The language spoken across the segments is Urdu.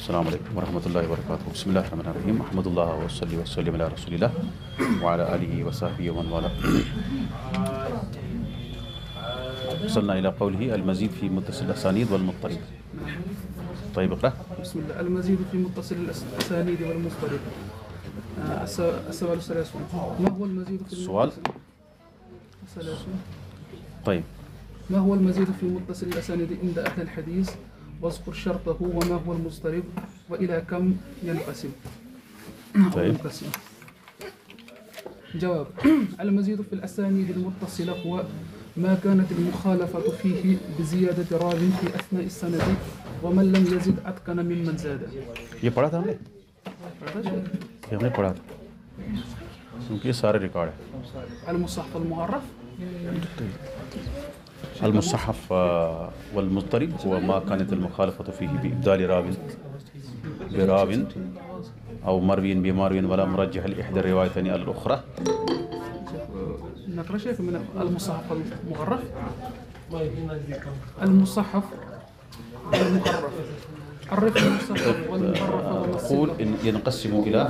السلام علیکم ورحمۃ اللہ وبرکاتہ. بسم اللہ الرحمن الرحیم. احمد اللہ وصلی وسلم علی رسول اللہ وعلی آلہ وصحبہ ومن والاه. وصلنا إلى قوله المزيد في متصل الأسانيد والمضطرب. طيب اقرأ. بسم الله. المزيد في متصل الأسانيد والمضطرب. السؤال الثلاثون. ما هو المزيد في السؤال الثلاثون. طيب ما هو المزيد في متصل الأسانيد عند أهل الحديث واذكر شرطه وما هو المضطرب وإلى كم ينقسم. طيب جواب. المزيد في الأسانيد المتصلة هو ما كانت المخالفة فيه بزيادة راو في أثناء السند ومن لم يزد أتقن ممن زاد. یہ پڑھا تھا ہم نے، یہ ہم نے پڑھا تھا کیونکہ یہ سارے ریکارڈ ہیں. المصحف المعرف. المصحف والمضطرب هو ما كانت المخالفة فيه بإبدال راو براو أو مروي بمروي ولا مرجح لإحدى الروايتين على الأخرى. نقرأ شيء من المصحف المعرف. المصحف المعرف. عرف المصحف والمعرف. أقول إن ينقسم إلى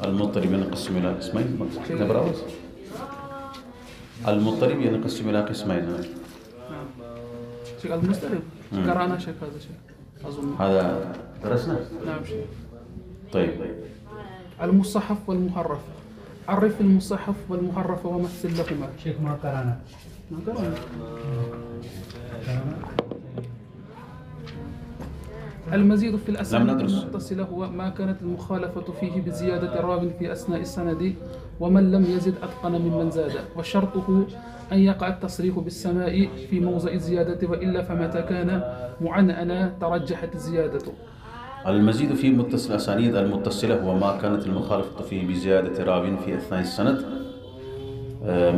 المضطرب ينقسم إلى قسمين. نبرأ المضطرب ينقسم إلى قسمين. شيء المضطرب قرأنا شيء هذا شيء أظن هذا درسنا. نعم شيء. طيب المصحف والمحرف. عرف المصحف والمحرف ومثل لهما. شيخ ما قرأنا. ما قرأنا. المزيد في الأسانيد المتصلة هو ما كانت المخالفة فيه بزيادة راو في أثناء السند ومن لم يزد أتقن ممن زاد وشرطه أن يقع التصريح بالسماء في موضع الزيادة وإلا فمتى كان معنعنا ترجحت الزيادة. المزيد في متصل الأسانيد المتصلة هو ما كانت المخالفة فيه بزيادة راو في أثناء السند.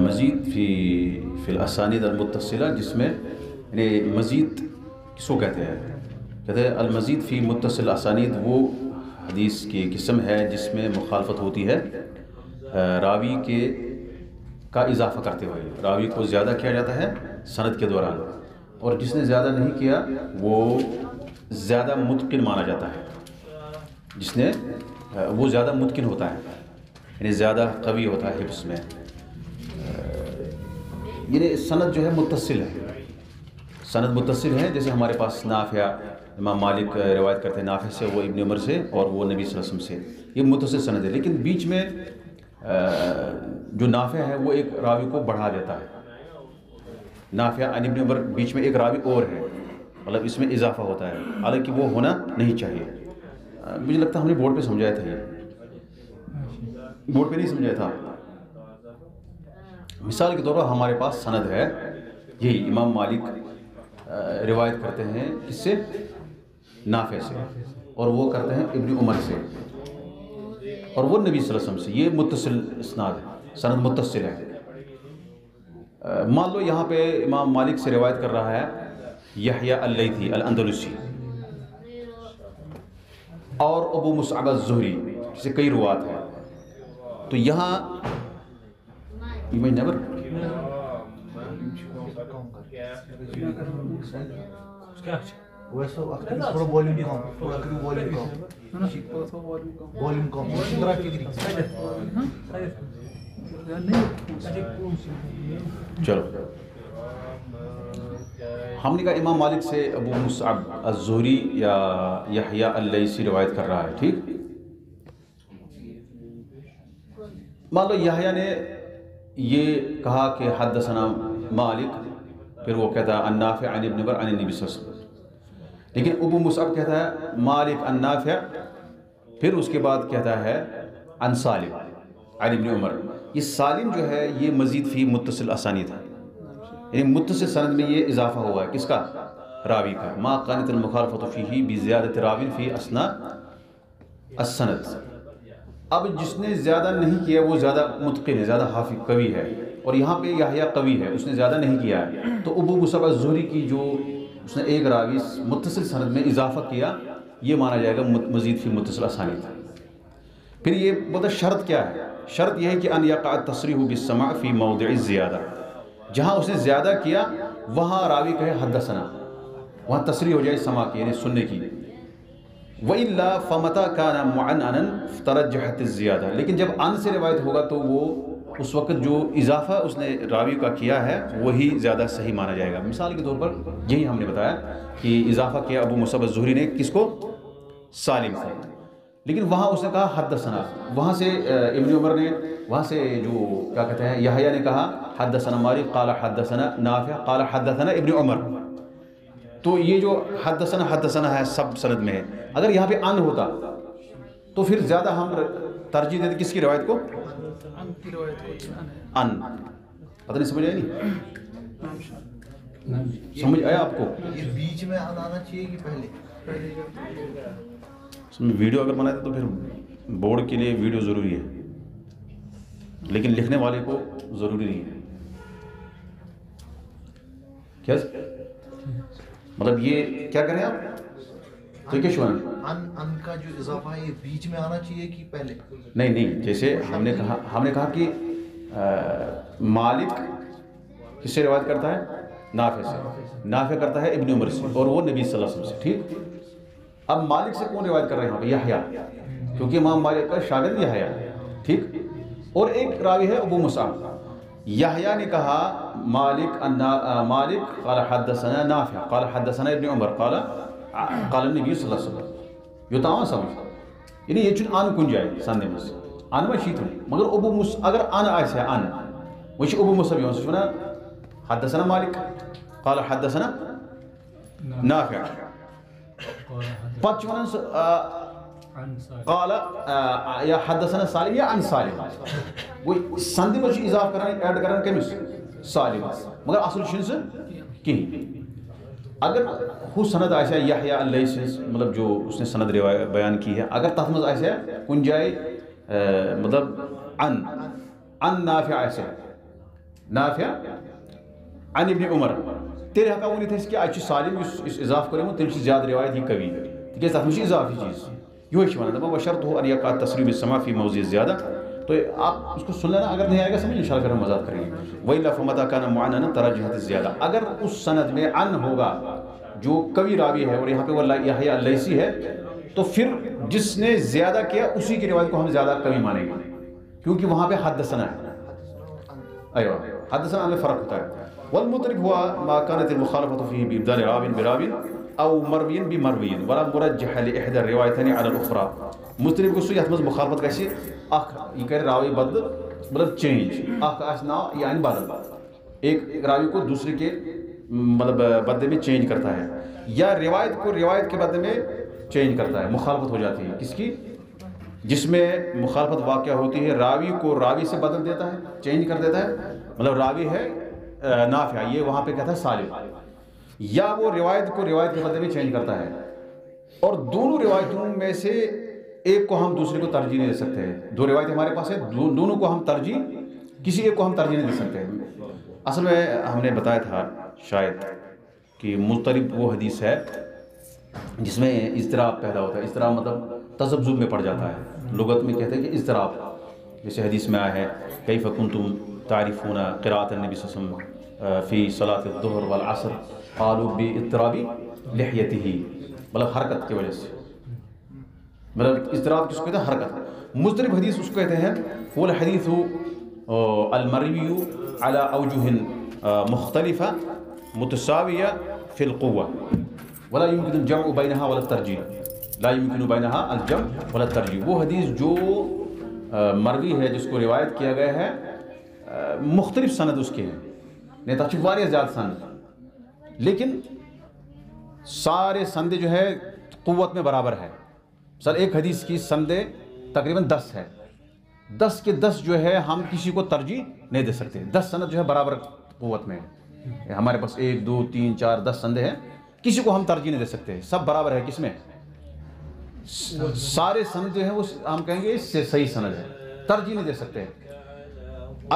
مزید فی الاسانید المتصلہ جس میں یعنی مزید کس کو کہتے ہیں المزید فی متصل اسانید وہ حدیث کی قسم ہے جس میں مخالفت ہوتی ہے راوی کا اضافہ کرتے ہوئے. راوی کو زیادہ کیا جاتا ہے سند کے دوران اور جس نے زیادہ نہیں کیا وہ زیادہ متقن مانا جاتا ہے. جس نے وہ زیادہ متقن ہوتا ہے یعنی زیادہ قوی ہوتا ہے حفظ میں. یہ سند جو ہے متصل ہے. سند متصل ہے جیسے ہمارے پاس نافع امام مالک روایت کرتے ہیں نافع سے وہ ابن عمر سے اور وہ نبی صلی اللہ علیہ وسلم سے. یہ متصل سند ہے لیکن بیچ میں جو نافع ہے وہ ایک راوی کو بڑھا دیتا ہے. نافع عن ابن عمر بیچ میں ایک راوی اور ہے مطلب اس میں اضافہ ہوتا ہے حالانکہ وہ ہونا نہیں چاہیے. مجھے لگتا ہے ہم نے بورڈ پہ سمجھایا تھا. یہ بورڈ پہ نہیں سمجھایا تھا. مثال کے طور پر ہمارے پاس سند ہے یہی امام مالک روایت کرتے ہیں کس سے نافع سے اور وہ کرتے ہیں ابن عمر سے اور وہ نبی صلی اللہ علیہ وسلم سے. یہ متصل اسناد ہے سند متصل ہے. مان لو یہاں پہ امام مالک سے روایت کر رہا ہے یحییٰ اللیثی الاندلسی اور ابو مصعب الزہری جسے کئی روات ہیں تو یہاں You may never. ویسا تھوڑا والیوم کم تھوڑا والیوم کم چلو ہم نے کہا امام مالک سے ابو مصعب الزہری یا یحییٰ اللیثی روایت کر رہا ہے. ٹھیک مان لو یحییٰ نے یہ کہا کہ حدثنا مالک پھر وہ کہتا ہے النافع عن ابن عمر عن النبی صلی اللہ علیہ وسلم. لیکن ابو مصعب کہتا ہے مالک النافع پھر اس کے بعد کہتا ہے عن سالم عن ابن عمر. یہ سالم جو ہے یہ مزید فی متصل اسانید ہے یعنی متصل سند میں یہ اضافہ ہوا ہے کس کا راوی کا. ما كانت المخالفة فيه بزیادة راو فی اثناء السند. اب جس نے زیادہ نہیں کیا وہ زیادہ متقن ہے زیادہ حافظ قوی ہے اور یہاں پہ یحییٰ قوی ہے اس نے زیادہ نہیں کیا ہے تو ابو مصعب الزہری کی جو اس نے ایک راوی متصل سند میں اضافہ کیا یہ مانا جائے گا مزید فی متصل اسانید. پھر یہ بتا شرط کیا ہے. شرط یہ ہے کہ ان یقع التصریح بالسماع فی موضع الزیادہ. جہاں اس نے زیادہ کیا وہاں راوی کہے حدثنا وہاں تصریح ہو جائے سماع کی یعنی سننے کی. وَإِلَّا فَمَتَا كَانَ مُعَنَّنًا تَرَجَّحَتِ الزِّيَادَةُ، لیکن جب ان سے روایت ہوگا تو وہ اس وقت جو اضافہ اس نے راوی کا کیا ہے وہی زیادہ صحیح مانا جائے گا. مثال کے طور پر یہی ہم نے بتایا کہ اضافہ کیا ابو مصعب الزہری نے کس کو؟ سالم سے، لیکن وہاں اس نے کہا حدثنا، وہاں سے ابن عمر نے وہاں سے جو کیا کہتے ہیں یحییٰ نے کہا حدثنا مالک قال حدثنا نافع قال حدثنا ابن عمر. تو یہ جو حدثنا ہے سب سند میں ہے. اگر یہاں پہ ان ہوتا تو پھر زیادہ ہم ترجیح دیتے کس کی روایت کو؟ ان کی روایت کو ان. پتہ نہیں سمجھ آئی نہیں؟ سمجھ آیا آپ کو؟ یہ بیچ میں آنا چاہیے کہ پہلے؟ ویڈیو اگر بناتے تو پھر بورڈ کے لیے ویڈیو ضروری ہے، لیکن لکھنے والے کو ضروری نہیں ہے. کیا مطلب یہ کیا کریں آپ؟ تو کیا شوان ان کا جو اضافہ ہے یہ بیچ میں آنا چاہیے کہ پہلے؟ نہیں، جیسے ہم نے کہا کہ مالک کس سے روایت کرتا ہے؟ نافع سے. نافع کرتا ہے ابن عمر سے اور وہ نبی صلی اللہ علیہ وسلم سے. ٹھیک، اب مالک سے کون روایت کر رہے ہیں یہاں پہ؟ یحییٰ، کیونکہ امام مالک کا شاگرد یحییٰ. ٹھیک، اور ایک راوی ہے ابو مصعب. یحییٰ نے کہا مالک قال حدثنا نافع قال حدثنا ابن عمر قال النبی صلی اللہ علیہ وسلم. یہ تمام سمجھ، یعنی یہ چھن ان کن جائے سندے مس ان ما شیت مگر ابو مصعب اگر ان آسے ان وش ابو مصعب یون سنا حدثنا مالک قال حدثنا نافع پتہ ونان قال یا حدثنا سالم یا عن سالم. وہ سندی مس اضافہ کران ایڈ کران کمس؟ سالم، مگر اصل چھن سے کہیں. اگر ہو سند آسیا یحییٰ اللیثی مطلب جو اس نے سند بیان کی ہے، اگر تتھ مز آسیا کن جائے مطلب ان نافع آسیا نافع عن ابن عمر، تیل ہکا ونت کہ اتھ سالم اس اضافہ کرمت تم زیادہ روایت یہ قوی تکیاز تتھ مز اضافی چیز یہ ونان وشرطہ ان یقع التصریح بالسماع فی موضع زیادہ. تو آپ اس کو سن لینا، اگر نہیں آئے گا سمجھ انشاءاللہ پھر ہم مزاد کریں گے. وَإِلَّا فَمَتَا كَانَ مُعَنَّنًا تَرَجَّحَتِ الزِّيَادَةُ، اگر اس سند میں ان ہوگا جو قوی راوی ہے اور یہاں پہ وہ یحییٰ اللیثی ہے تو پھر جس نے زیادہ کیا اسی کی روایت کو ہم زیادہ قوی مانیں گے، کیونکہ وہاں پہ حدثنا ہے. ایوہ حدثنا میں فرق ہوتا ہے. والمطرب ہوا ما كانت المخالفة فيه بإبدال راو براو او مروی بمروی ولا مرجح لإحدى الروايتين على الأخرى. مطرب کو سو یتھ مز مخالفت گژھِ اخ یہ کرے راوی بدل مطلب چینج، اخ آس ناو یعنی بدل، ایک راوی کو دوسرے کے مطلب بدلے میں چینج کرتا ہے، یا روایت کو روایت کے بدلے میں چینج کرتا ہے. مخالفت ہو جاتی ہے کس کی؟ جس میں مخالفت واقع ہوتی ہے راوی کو راوی سے بدل دیتا ہے، چینج کر دیتا ہے. مطلب راوی ہے نافع، یہ وہاں پہ کہتا ہے سالم، یا وہ روایت کو روایت کے بدلے میں چینج کرتا ہے. اور دونوں روایتوں میں سے ایک کو ہم دوسرے کو ترجیح نہیں دے سکتے ہیں. دو روایت ہمارے پاس ہے، دونوں کو ہم ترجیح کسی ایک کو ہم ترجیح نہیں دے سکتے ہیں. اصل میں ہم نے بتایا تھا شاید کہ مضطرب وہ حدیث ہے جس میں اضطراب پیدا ہوتا ہے. اضطراب مطلب تذبذب میں پڑ جاتا ہے، لغت میں کہتے ہیں کہ اضطراب. جیسے حدیث میں آیا ہے کیف کنتم تعرفون قراءۃ النبی صلی اللہ علیہ وسلم فی صلاۃ الظہر والعصر قالوا باضطراب لحیتہ، مطلب حرکت کی وجہ سے. مطلب اضطراب کس کو کہتے ہیں؟ حرکت. مضطرب حدیث اس کو کہتے ہیں وہ الحدیث المروی علی اوجہ مختلفہ متساویہ فی القوہ ولا يمكن الجمع بینہا ولا الترجیح، لا يمكن بینہا الجمع ولا الترجیح. وہ حدیث جو مروی ہے جس کو روایت کیا گیا ہے مختلف سند اس کے ہیں، نہیں تاچہ واریاہ زیادہ سند، لیکن سارے سندے جو ہے قوت میں برابر ہے. سر ایک حدیث کی سندے تقریباً 10 ہے، 10 کے 10 جو ہے ہم کسی کو ترجیح نہیں دے سکتے. 10 سند جو ہے برابر قوت میں ہے. ہمارے پاس 1 2 3 4 10 سندے ہیں، کسی کو ہم ترجیح نہیں دے سکتے، سب برابر ہے. کس میں؟ سارے سند جو ہیں وہ ہم کہیں گے اس سے صحیح سند ہے، ترجیح نہیں دے سکتے.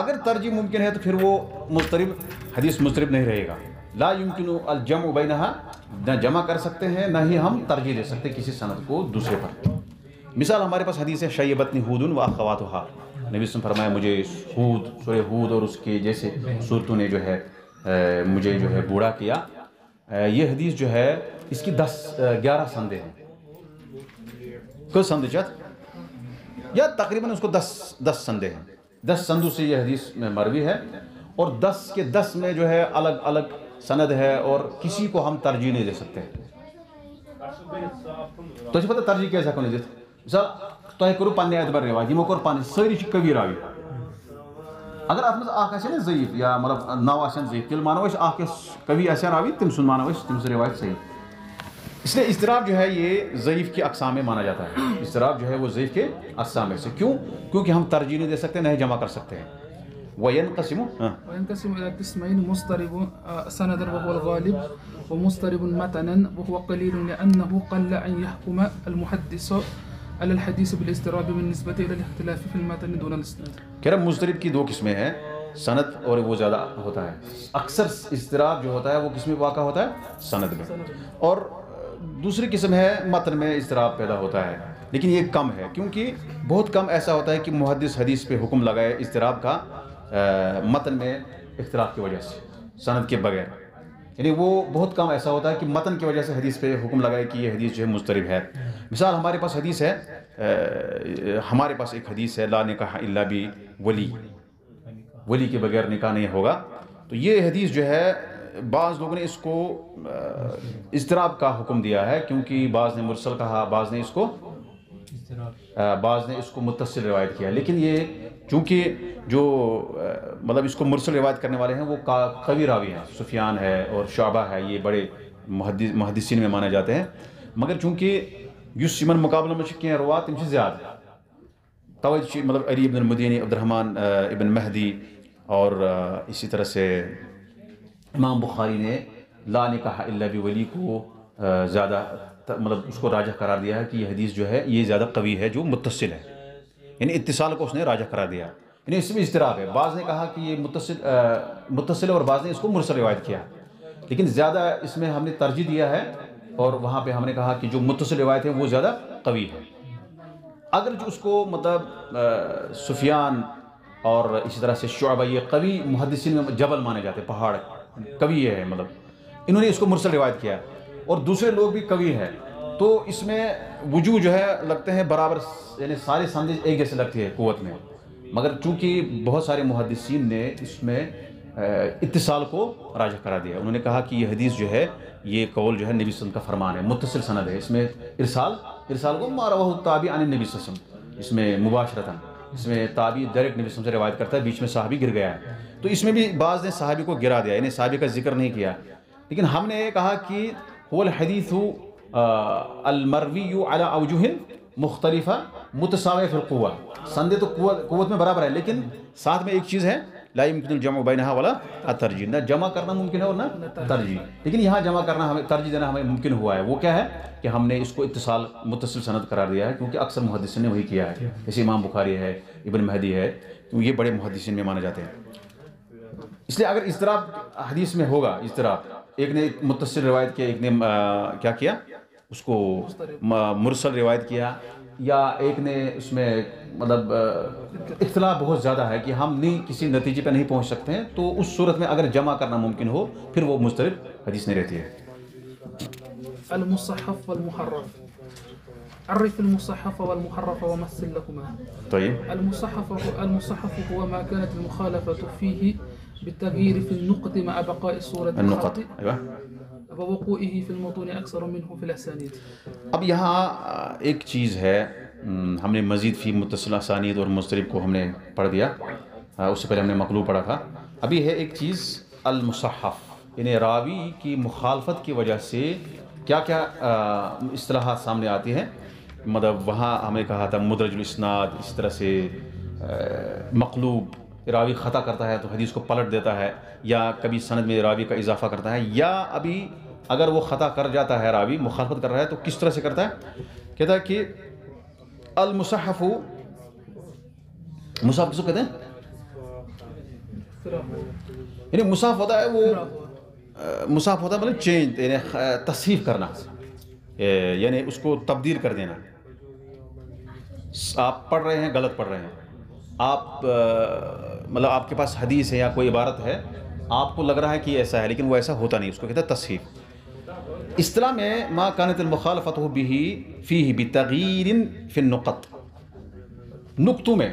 اگر ترجیح ممکن ہے تو پھر وہ مضطرب حدیث مضطرب نہیں رہے گا. لا يمكن الجمع بینہا، نہ جمع کر سکتے ہیں نہ ہی ہم ترجیح دے سکتے کسی سند کو دوسرے پر. مثال ہمارے پاس حدیث ہے شیبتنی ہود و اخواتھا، نبی صلی اللہ علیہ وسلم فرمایا مجھے ہود سورہ ہود اور اس کے جیسے صورتوں نے جو ہے مجھے جو ہے بوڑھا کیا. یہ حدیث جو ہے اس کی 11 سندیں ہیں. کس سند یا تقریباً اس کو 10 سندیں ہیں، 10 سندوں سے یہ حدیث میں مروی ہے، اور 10 کے 10 میں جو ہے الگ الگ سند ہے، اور کسی کو ہم ترجیح نہیں دے سکتے. تو پتہ ترجیح کیسا کو نہیں دیتے مثال تہ کرو پنہ اعتبار روایت یمو کور پن ساری کبھی راوی اگر ات مز اخ آسہِ نا ضعیف یا مطلب 9 آسن ضعیف تیل مانو اس اخ کبھی آسہِ راوی تم سن مانو اس تم سے روایت صحیح. اس لیے اضطراب جو ہے یہ ضعیف کی اقسام میں مانا جاتا ہے. اضطراب جو ہے وہ ضعیف کے اقسام میں سے. کیوں؟ کیونکہ ہم ترجیح نہیں دے سکتے، نہیں جمع کر سکتے ہیں. وينقسم إلى قسمين: مضطرب سندا وهو الغالب، ومضطرب متنا وهو قليل لأنه قل أن يحكم المحدث على الحديث بالاضطراب بالنسبة إلى الاختلاف في المتن دون الإسناد. کہہ رہا مضطرب کی 2 قسمیں ہیں، سند اور وہ زیادہ ہوتا ہے. اکثر اضطراب جو ہوتا ہے وہ کس میں واقع ہوتا ہے؟ سند میں. اور دوسری قسم ہے متن میں اضطراب پیدا ہوتا ہے، لیکن یہ کم ہے، کیونکہ بہت کم ایسا ہوتا ہے کہ محدث حدیث پہ حکم لگائے اضطراب کا متن میں اختلاف کی وجہ سے سند کے بغیر. یعنی وہ بہت کم ایسا ہوتا ہے کہ متن کی وجہ سے حدیث پہ حکم لگائے کہ یہ حدیث جو ہے مضطرب ہے. مثال ہمارے پاس حدیث ہے، ہمارے پاس ایک حدیث ہے لا نکاح الا بولی، ولی کے بغیر نکاح نہیں ہوگا. تو یہ حدیث جو ہے بعض لوگوں نے اس کو اضطراب کا حکم دیا ہے، کیونکہ بعض نے مرسل کہا، بعض نے اس کو متصل روایت کیا. لیکن یہ چونکہ جو مطلب اس کو مرسل روایت کرنے والے ہیں وہ قوی راوی ہیں، سفیان ہے اور شعبہ ہے، یہ بڑے محدثین میں مانے جاتے ہیں. مگر چونکہ یس یمن مقابلہ میں کینٛہہ روات تم زیادہ توجہ مطلب علی ابن المدینی، عبد الرحمن ابن مہدی، اور اسی طرح سے امام بخاری نے لا نکاح الا بولی کو زیادہ مطلب اس کو راجح قرار دیا ہے کہ یہ حدیث جو ہے یہ زیادہ قوی ہے جو متصل ہے. یعنی اتصال کو اس نے راجح قرار دیا. یعنی اس میں اضطراب ہے. بعض نے کہا کہ یہ متصل ہے اور بعض نے اس کو مرسل روایت کیا، لیکن زیادہ اس میں ہم نے ترجیح دیا ہے، اور وہاں پہ ہم نے کہا کہ جو متصل روایت ہے وہ زیادہ قوی ہے. اگر جو اس کو مطلب سفیان اور اسی طرح سے شعبہ یہ قوی محدثین میں جبل مانے جاتے ہیں، پہاڑ قوی ہے، مطلب انہوں نے اس کو مرسل روایت کیا، اور دوسرے لوگ بھی قوی ہے، تو اس میں وجوہ جو ہے لگتے ہیں برابر، یعنی سارے سندیں ایک جیسے لگتی ہے قوت میں. مگر چونکہ بہت سارے محدثین نے اس میں اتصال کو راجح قرار دیا. انہوں نے کہا کہ یہ حدیث جو ہے یہ قول جو ہے نبی صلی اللہ علیہ وسلم کا فرمان ہے، متصل سند ہے. اس میں ارسال کو ما رواه التابعی عن النبی صلی اللہ علیہ وسلم، اس میں مباشرتاً اس میں تابعی ڈائریکٹ نبی صلی اللہ علیہ وسلم سے روایت کرتا ہے، بیچ میں صحابی گر گیا ہے. تو اس میں بھی بعض نے صحابی کو گرا دیا، یعنی صحابی کا ذکر نہیں کیا. لیکن ہم نے کہا کہ هو الحدیث المروی علی اوجہ مختلفہ متساویہ فی القوہ. سندیں تو قوت میں برابر ہے، لیکن ساتھ میں ایک چیز ہے لا يمكن الجمع بینہا ولا الترجیح، نہ جمع کرنا ممکن ہے اور نہ ترجیح. لیکن یہاں جمع کرنا ہمیں، ترجیح دینا ہمیں ممکن ہوا ہے. وہ کیا ہے کہ ہم نے اس کو اتصال متصل سند قرار دیا ہے، کیونکہ اکثر محدثین نے وہی کیا ہے. جیسے امام بخاری ہے، ابن مہدی ہے، تو یہ بڑے محدثین میں مانے جاتے ہیں. اس لیے اگر اضطراب حدیث میں ہوگا، اضطراب ایک نے متصل روایت کیا، ایک نے کیا کیا اس کو مرسل روایت کیا، یا ایک نے اس میں مطلب اختلاف بہت زیادہ ہے کہ ہم نہیں کسی نتیجے پہ نہیں پہنچ سکتے ہیں، تو اس صورت میں اگر جمع کرنا ممکن ہو پھر وہ مضطرب حدیث نہیں رہتی ہے. المصحف والمحرف. عرف المصحف والمحرف ومثل لهما. طيب. المصحف هو ما كانت المخالفة فيه بالتغيير في النقط مع بقاء صورة النقط. ايوه. ووقوعه في المتون أكثر منه في الأسانيد. اب یہاں ایک چیز ہے، ہم نے مزید فی متصل اسانید اور مضطرب کو ہم نے پڑھ دیا، اس سے پہلے ہم نے مقلوب پڑھا تھا. ابھی ہے ایک چیز المصحف، یعنی راوی کی مخالفت کی وجہ سے کیا کیا اصطلاحات سامنے آتی ہیں. مطلب وہاں ہم نے کہا تھا مدرج الاسناد، اس طرح سے مقلوب، راوی خطا کرتا ہے تو حدیث کو پلٹ دیتا ہے، یا کبھی سند میں راوی کا اضافہ کرتا ہے، یا ابھی اگر وہ خطا کر جاتا ہے، راوی مخالفت کر رہا ہے تو کس طرح سے کرتا ہے. کہتا ہے کہ المصحف، مصحف کس کو کہتے ہیں؟ یعنی مصحف ہوتا ہے، وہ مصحف ہوتا ہے مطلب چینج، یعنی تصحیف کرنا، یعنی اس کو تبدیل کر دینا. آپ پڑھ رہے ہیں، غلط پڑھ رہے ہیں، آپ مطلب آپ کے پاس حدیث ہے یا کوئی عبارت ہے، آپ کو لگ رہا ہے کہ ایسا ہے لیکن وہ ایسا ہوتا نہیں، اس کو کہتے ہیں تصحیف. اصطلاح میں ما كانت المخالفت به فيه بتغییر فی النقط، نقطوں میں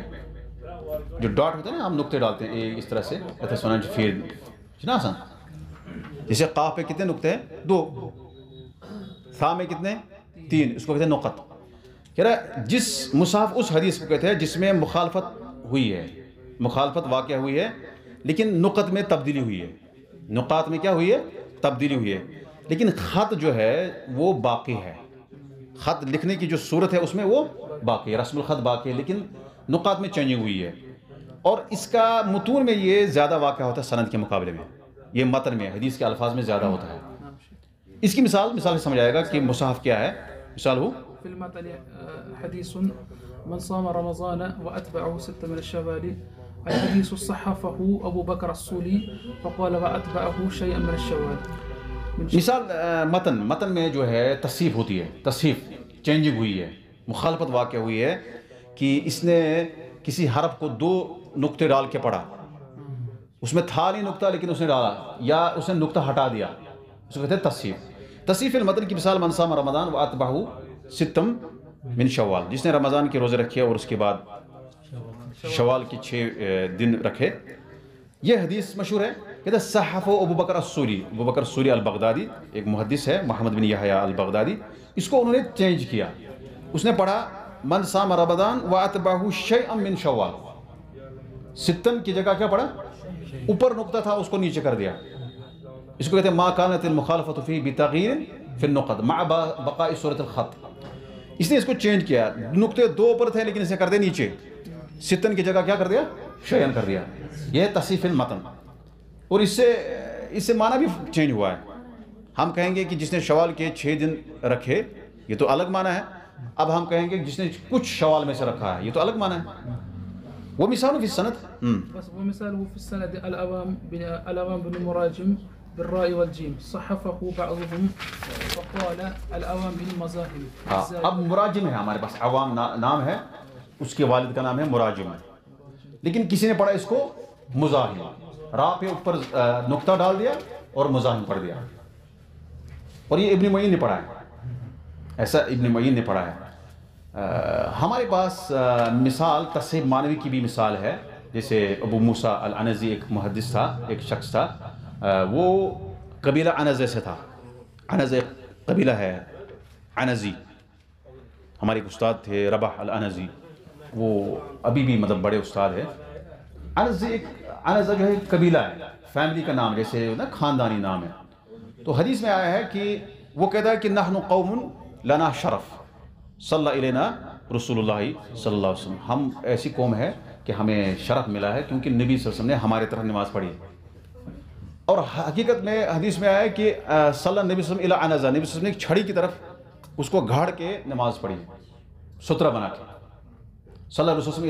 جو ڈاٹ ہوتے ہیں نا، ہم نقطے ڈالتے ہیں اس طرح سے، آسان، جیسے قاف پہ کتنے نقطے ہیں؟ 2، ثا میں کتنے؟ 3، اس کو کہتے ہیں نقط۔ کہہ رہا جس مصحف اس حدیث کو کہتے ہیں جس میں مخالفت ہوئی ہے، مخالفت واقع ہوئی ہے لیکن نقط میں تبدیلی ہوئی ہے، نقاط میں کیا ہوئی ہے؟ تبدیلی ہوئی ہے، لیکن خط جو ہے وہ باقی ہے، خط لکھنے کی جو صورت ہے اس میں وہ باقی ہے، رسم الخط باقی ہے، لیکن نقاط میں چینجنگ ہوئی ہے۔ اور اس کا متون میں یہ زیادہ واقع ہوتا ہے سند کے مقابلے میں، یہ متن میں حدیث کے الفاظ میں زیادہ ہوتا ہے۔ اس کی مثال سے سمجھ آئے گا کہ مصحف کیا ہے۔ مثال ہو في المتن حديث من صام رمضان وأتبعه 6 من الشوال، الحديث صحفه أبو بكر الصولي فقال وأتبعه شيئا من الشوال۔ مثال متن میں جو ہے تصحیف ہوتی ہے، تصحیف چینجنگ ہوئی ہے، مخالفت واقع ہوئی ہے کہ اس نے کسی حرف کو 2 نقطے ڈال کے پڑھا، اس میں تھا نہیں نقطہ لیکن اس نے ڈالا، یا اس نے نقطہ ہٹا دیا، اس کو کہتے ہیں تصحیف۔ تصحیف المتن کی مثال من صام رمضان واتبعہ 6 من شوال، جس نے رمضان کے روزے رکھے اور اس کے بعد شوال کے 6 دن رکھے۔ یہ حدیث مشہور ہے، کہتے ہیں صحف ابو بکر الصولی، ابو بکر الصولی البغدادی ایک محدث ہے، محمد بن یحییٰ البغدادی، اس کو انہوں نے چینج کیا، اس نے پڑھا من صام رمضان واتبعہ شیئا من شوال، 6 کی جگہ کیا پڑھا؟ اوپر نقطہ تھا اس کو نیچے کر دیا، اس کو کہتے ہیں ما كانت المخالفت فيه بتغییر فی النقط مع بقاء صورت الخط۔ اس نے اس کو چینج کیا، نقطے 2 اوپر تھے لیکن اسے کر دیا نیچے، 6 کی جگہ کیا کر دیا؟ شیئن کر دیا۔ یہ ہے تصحیف المتن، اور اس سے معنی بھی چینج ہوا ہے۔ ہم کہیں گے کہ جس نے شوال کے 6 دن رکھے، یہ تو الگ معنی ہے، اب ہم کہیں گے جس نے کچھ شوال میں سے رکھا ہے، یہ تو الگ معنی ہے۔ وہ مثال فی السند، بس ومثاله في السند الأوام بن مراجم بالراء والجيم صحفه بعضهم وقال الأوام بن مزاحم۔ اب مراجم ہے ہمارے پاس، عوام نام ہے، اس کے والد کا نام ہے مراجم، لیکن کسی نے پڑھا اس کو مزاحم، را پہ اوپر نقطہ ڈال دیا اور مزاحم پڑھ دیا، اور یہ ابن معین نے پڑھا ہے، ایسا ابن معین نے پڑھا ہے۔ ہمارے پاس مثال تصحیح معنوی کی بھی مثال ہے، جیسے ابو موسیٰ العنزی ایک محدث تھا، ایک شخص تھا، وہ قبیلہ عنزہ سے تھا، عنزہ ایک قبیلہ ہے عنزی، ہمارے ایک استاد تھے ربح العنزی، وہ ابھی بھی مطلب بڑے استاد ہیں۔ عنزہ جو ہے ایک قبیلہ ہے، فیملی کا نام، جیسے نا خاندانی نام ہے۔ تو حدیث میں آیا ہے کہ وہ کہتا ہے کہ نحن قوم لنا شرف صلی علینا رسول اللہ صلی اللہ علیہ وسلم، ہم ایسی قوم ہے کہ ہمیں شرف ملا ہے کیونکہ نبی صلی اللہ علیہ وسلم نے ہمارے طرف نماز پڑھی۔ اور حقیقت میں حدیث میں آیا ہے کہ صلی نبی صلی اللہ علیہ وسلم الی عنزہ، نبی صلی اللہ علیہ وسلم نے ایک چھڑی کی طرف اس کو گھاڑ کے نماز پڑھی، سترہ بنا کے، صلی اللہ علیہ وسلم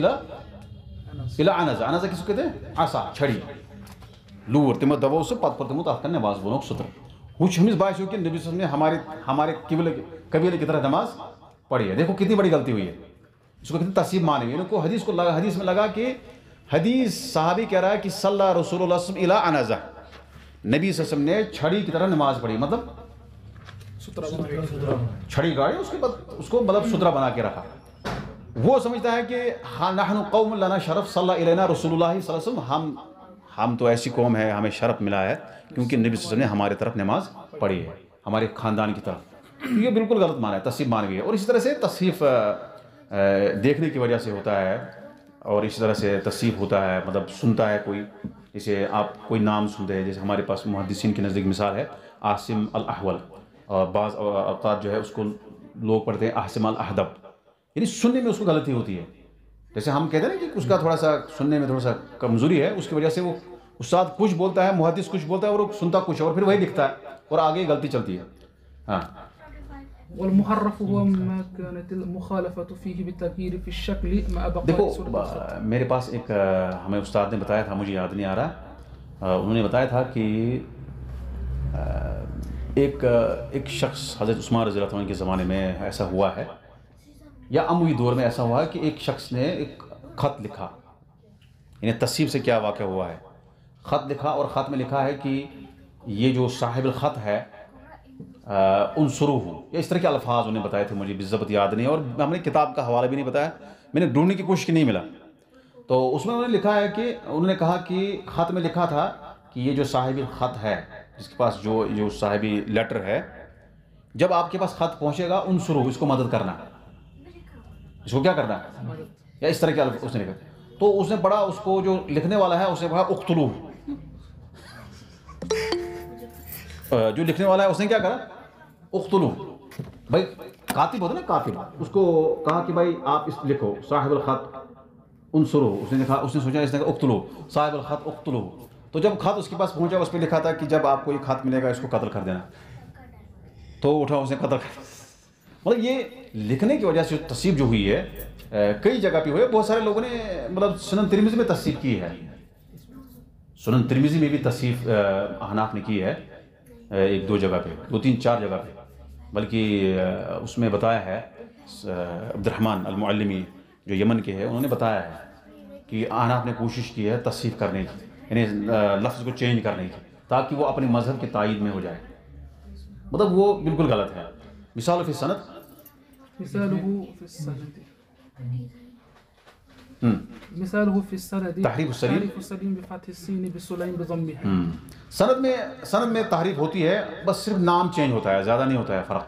الی عنزہ، عنزہ کس کو کہتے ہیں؟ عصا، چھڑی، لور تمہ دبو سے پت پر تمہ تاخ کر نماز بولو سترہ، کچھ ہمیں باعث ہو کہ نبی صلی اللہ علیہ وسلم نے ہمارے قبیلے کی طرح نماز پڑھی ہے۔ دیکھو کتنی بڑی غلطی ہوئی ہے، اس کو کہتے ہیں تصحیح معنوی۔ ان کو حدیث میں لگا کہ حدیث صحابی کہہ رہا ہے کہ صلی رسول اللہ صلی اللہ علیہ وسلم الی عنزہ، نبی صلی اللہ علیہ وسلم نے چھڑی کی طرح نماز پڑھی، مطلب چھڑی گاڑی اس کو مطلب سترہ بنا کے رکھا۔ وہ سمجھتا ہے کہ نحن قوم لنا شرف صلی علینا رسول اللہ صلی اللہ علیہ وسلم، ہم تو ایسی قوم ہے، ہمیں شرف ملا ہے کیونکہ نبی صلی اللہ علیہ وسلم نے ہمارے طرف نماز پڑھی ہے، ہمارے خاندان کی طرف۔ یہ بالکل غلط معنی ہے، تصحیح معنوی ہے۔ اور اسی طرح سے تصحیف دیکھنے کی وجہ سے ہوتا ہے، اور اسی طرح سے تصحیف ہوتا ہے مطلب سنتا ہے کوئی، جیسے آپ کوئی نام سنتے ہیں، جیسے ہمارے پاس محدثین کے نزدیک مثال ہے عاصم الاحول، اور بعض اوقات جو ہے اس کو لوگ پڑھتے ہیں عاصم الاحدب، یعنی سننے میں اس کو غلطی ہوتی ہے، جیسے ہم کہتے ہیں نا کہ اس کا تھوڑا سا سننے میں تھوڑا سا کمزوری ہے، اس کی وجہ سے وہ استاد کچھ بولتا ہے، محدث کچھ بولتا ہے اور وہ سنتا کچھ اور پھر وہی لکھتا ہے اور آگے غلطی چلتی ہے۔ ہاں، والمحرف هو ما كانت المخالفة فيه بالتغيير في الشكل مع بقاء دیکھو صورة الخط۔ میرے پاس ایک ہمیں استاد نے بتایا تھا، مجھے یاد نہیں آ رہا، انہوں نے بتایا تھا کہ ایک شخص حضرت عثمان رضی اللہ عنہ کے زمانے میں ایسا ہوا ہے، یا اموی دور میں ایسا ہوا ہے کہ ایک شخص نے ایک خط لکھا، یعنی تصحیف سے کیا واقع ہوا ہے، خط لکھا اور خط میں لکھا ہے کہ یہ جو صاحب الخط ہے انصروہ، یا اس طرح کے الفاظ انہیں بتائے تھے، مجھے بالضبط یاد نہیں، اور ہم نے کتاب کا حوالہ بھی نہیں بتایا، میں نے ڈھونڈنے کی کوشش کی، نہیں ملا۔ تو اس میں انہوں نے لکھا ہے کہ انہوں نے کہا کہ خط میں لکھا تھا کہ یہ جو صاحب خط ہے، جس کے پاس جو صاحبی لیٹر ہے، جب آپ کے پاس خط پہنچے گا انصروہ، اس کو مدد کرنا، اس کو کیا کرنا ہے، یا اس طرح کے الفاظ اس نے لکھا۔ تو اس نے پڑھا، اس کو جو لکھنے والا ہے اس نے پڑھا اقتلوہ، جو لکھنے والا ہے اس نے کیا کرا، اقتلوہ، بھائی کاتب ہوتا ہے نا کاتب، اس کو کہا کہ بھائی آپ اس لکھو صاحب الخط انصروہ، اس نے سوچا، اس نے کہا اقتلوہ صاحب الخط اقتلوہ۔ تو جب خط اس کے پاس پہنچا، اس پہ لکھا تھا کہ جب آپ کو یہ خط ملے گا اس کو قتل کر دینا، تو اٹھا اس نے قتل کر دیا۔ مطلب یہ لکھنے کی وجہ سے تصیب جو ہوئی ہے کئی جگہ پہ ہوئی ہے، بہت سارے لوگوں نے مطلب سنن ترمذی میں تصیب کی ہے، سنن ترمذی میں بھی تصیب احناف نے کی ہے، ایک دو جگہ پہ، دو تین چار جگہ پہ، بلکہ اس میں بتایا ہے عبد الرحمن المعلمی جو یمن کے ہیں، انہوں نے بتایا ہے کہ احناف نے کوشش کی ہے تصحیح کرنے کی، یعنی لفظ کو چینج کرنے کی، تاکہ وہ اپنے مذہب کی تائید میں ہو جائے، مطلب وہ بالکل غلط ہے۔ مثال فی السند، مثاله في السند تحریف السلیم بفتح السین بسلیم بضمها۔ سند میں تحریف ہوتی ہے، بس صرف نام چینج ہوتا ہے، زیادہ نہیں ہوتا ہے فرق،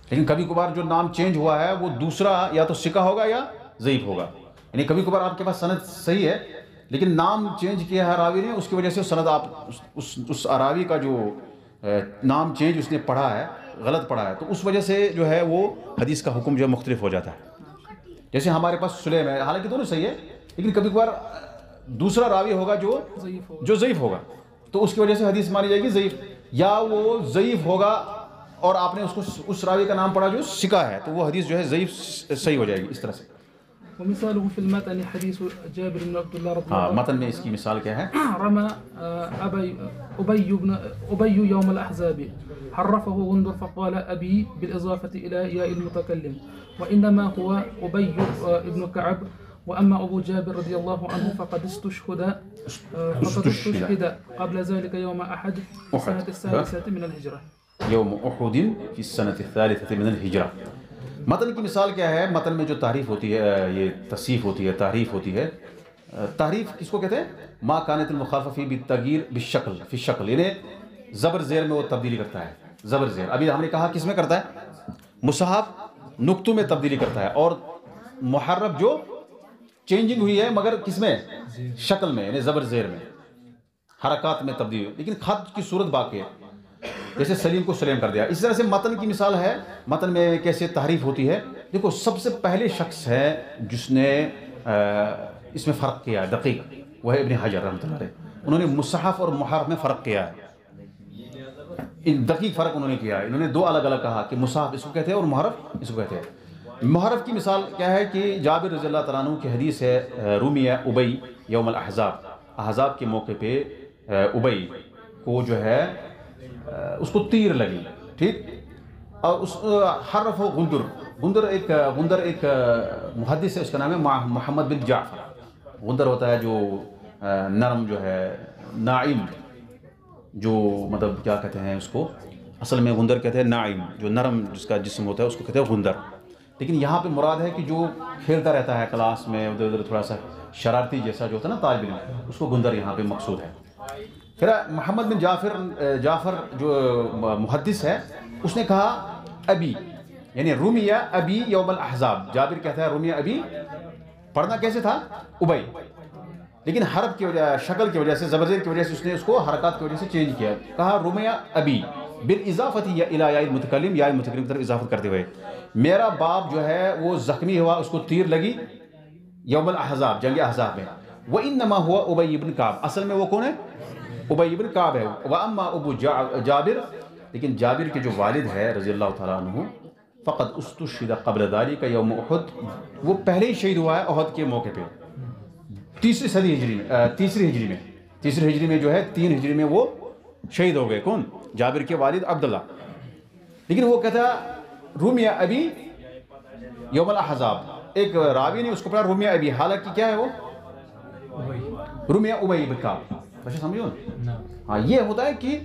لیکن کبھی کبھار جو نام چینج ہوا ہے وہ دوسرا یا تو ثقہ ہوگا یا ضعیف ہوگا، یعنی کبھی کبھار آپ کے پاس سند صحیح ہے لیکن نام چینج کیا ہے راوی نے، اس کی وجہ سے سند آپ اس راوی کا جو نام چینج اس نے پڑھا ہے غلط پڑھا ہے، تو اس وجہ سے جو ہے وہ حدیث کا حکم جو ہے مختلف ہو جاتا ہے۔ جیسے ہمارے پاس سلیم ہے، حالانکہ دونوں صحیح ہے، لیکن کبھی کبھار دوسرا راوی ہوگا جو ضعیف ہوگا، تو اس کی وجہ سے حدیث مانی جائے گی ضعیف، یا وہ ضعیف ہوگا اور آپ نے اس راوی کا نام پڑھا جو ثقہ ہے، تو وہ حدیث جو ہے ضعیف صحیح ہو جائے گی، اس طرح سے۔ ومثاله في المتن حديث جابر بن عبد الله رضي الله عنه، متن میں اس کی مثال کیا ہے، رمى أبي يوم الأحزاب، حرفه غندر فقال أبي بالإضافة إلى ياء المتكلم، وإنما هو أبي ابن كعب، وأما أبو جابر رضي الله عنه فقد استشهد قبل ذلك يوم أحد في السنة الثالثة من الهجرة، یوم احد فی السنة الثالثة من الہجرہ۔ متن کی مثال کیا ہے، متن میں جو تعریف ہوتی ہے، یہ تصحیف ہوتی ہے، تحریف ہوتی ہے۔ تحریف کس کو کہتے ہیں، ما کانت المخالفہ فی بالتغییر بالشکل، فی الشکل، یعنی زبر زیر میں وہ تبدیلی کرتا ہے، زبر زیر، ابھی ہم نے کہا کس میں کرتا ہے، مصحف نقطوں میں تبدیلی کرتا ہے، اور محرف جو چینجنگ ہوئی ہے مگر کس میں، شکل میں، یعنی زبر زیر میں، حرکات میں تبدیلی، لیکن خط کی صورت باقی ہے، جیسے سلیم کو سلیم کر دیا۔ اس طرح سے متن کی مثال ہے، متن میں کیسے تحریف ہوتی ہے۔ دیکھو سب سے پہلے شخص ہے جس نے اس میں فرق کیا ہے دقیق، وہ ہے ابن حجر رحمۃ اللہ علیہ، انہوں نے مصحف اور محرف میں فرق کیا ہے، دقیق فرق انہوں نے کیا ہے، انہوں نے دو الگ الگ کہا کہ مصحف اس کو کہتے ہیں اور محرف اس کو کہتے ہیں۔ محرف کی مثال کیا ہے کہ جابر رضی اللہ تعالیٰ عنہ کی حدیث ہے، رومیہ ابی یوم الاحزاب، احزاب کے موقع پہ ابی کو جو ہے اس کو تیر لگی، ٹھیک، اور اس حرف و غندر ایک محدث ہے، اس کا نام ہے محمد بن جعفر۔ غندر ہوتا ہے جو نرم جو ہے، ناعم، جو مطلب کیا کہتے ہیں اس کو، اصل میں غندر کہتے ہیں ناعم، جو نرم جس کا جسم ہوتا ہے اس کو کہتے ہیں غندر، لیکن یہاں پہ مراد ہے کہ جو کھیلتا رہتا ہے کلاس میں ادھر ادھر، تھوڑا سا شرارتی جیسا جو ہوتا ہے نا طالب علم، اس کو غندر یہاں پہ مقصود ہے۔ پھر محمد بن جعفر جو محدث ہے، اس نے کہا ابی، یعنی رومیہ ابی یوم الاحزاب، جابر کہتا ہے رومیہ ابی، پڑھنا کیسے تھا ابی، لیکن حرف کی وجہ، شکل کی وجہ سے، زبر کی وجہ سے اس نے اس کو حرکات کی وجہ سے چینج کیا، کہا رومیہ ابی بالاضافت یا الی یا المتکلم، یا المتکلم کی طرف اضافت کرتے ہوئے، میرا باپ جو ہے وہ زخمی ہوا، اس کو تیر لگی یوم الاحزاب، جنگ احزاب میں، وانما هو ابی بن کعب، اصل میں وہ کون ہے، ابی بن کعب ہے، واما ابو جابر، لیکن جابر کے جو والد ہے رضی اللہ تعالیٰ عنہ، فقط استشہد قبل ذلک یوم احد، وہ پہلے ہی شہید ہوا ہے احد کے موقع پہ، تیسری ہجری میں جو ہے 3 ہجری میں وہ شہید ہو گئے، کون، جابر کے والد عبداللہ، لیکن وہ کہتا رومیہ ابی یوم الاحزاب، ایک راوی نے اس کو پڑھا رومیہ ابی، حالانکہ کیا ہے وہ رومیہ ابی بن کعب، اچھا سمجھو نا۔ ہاں یہ ہوتا ہے کہ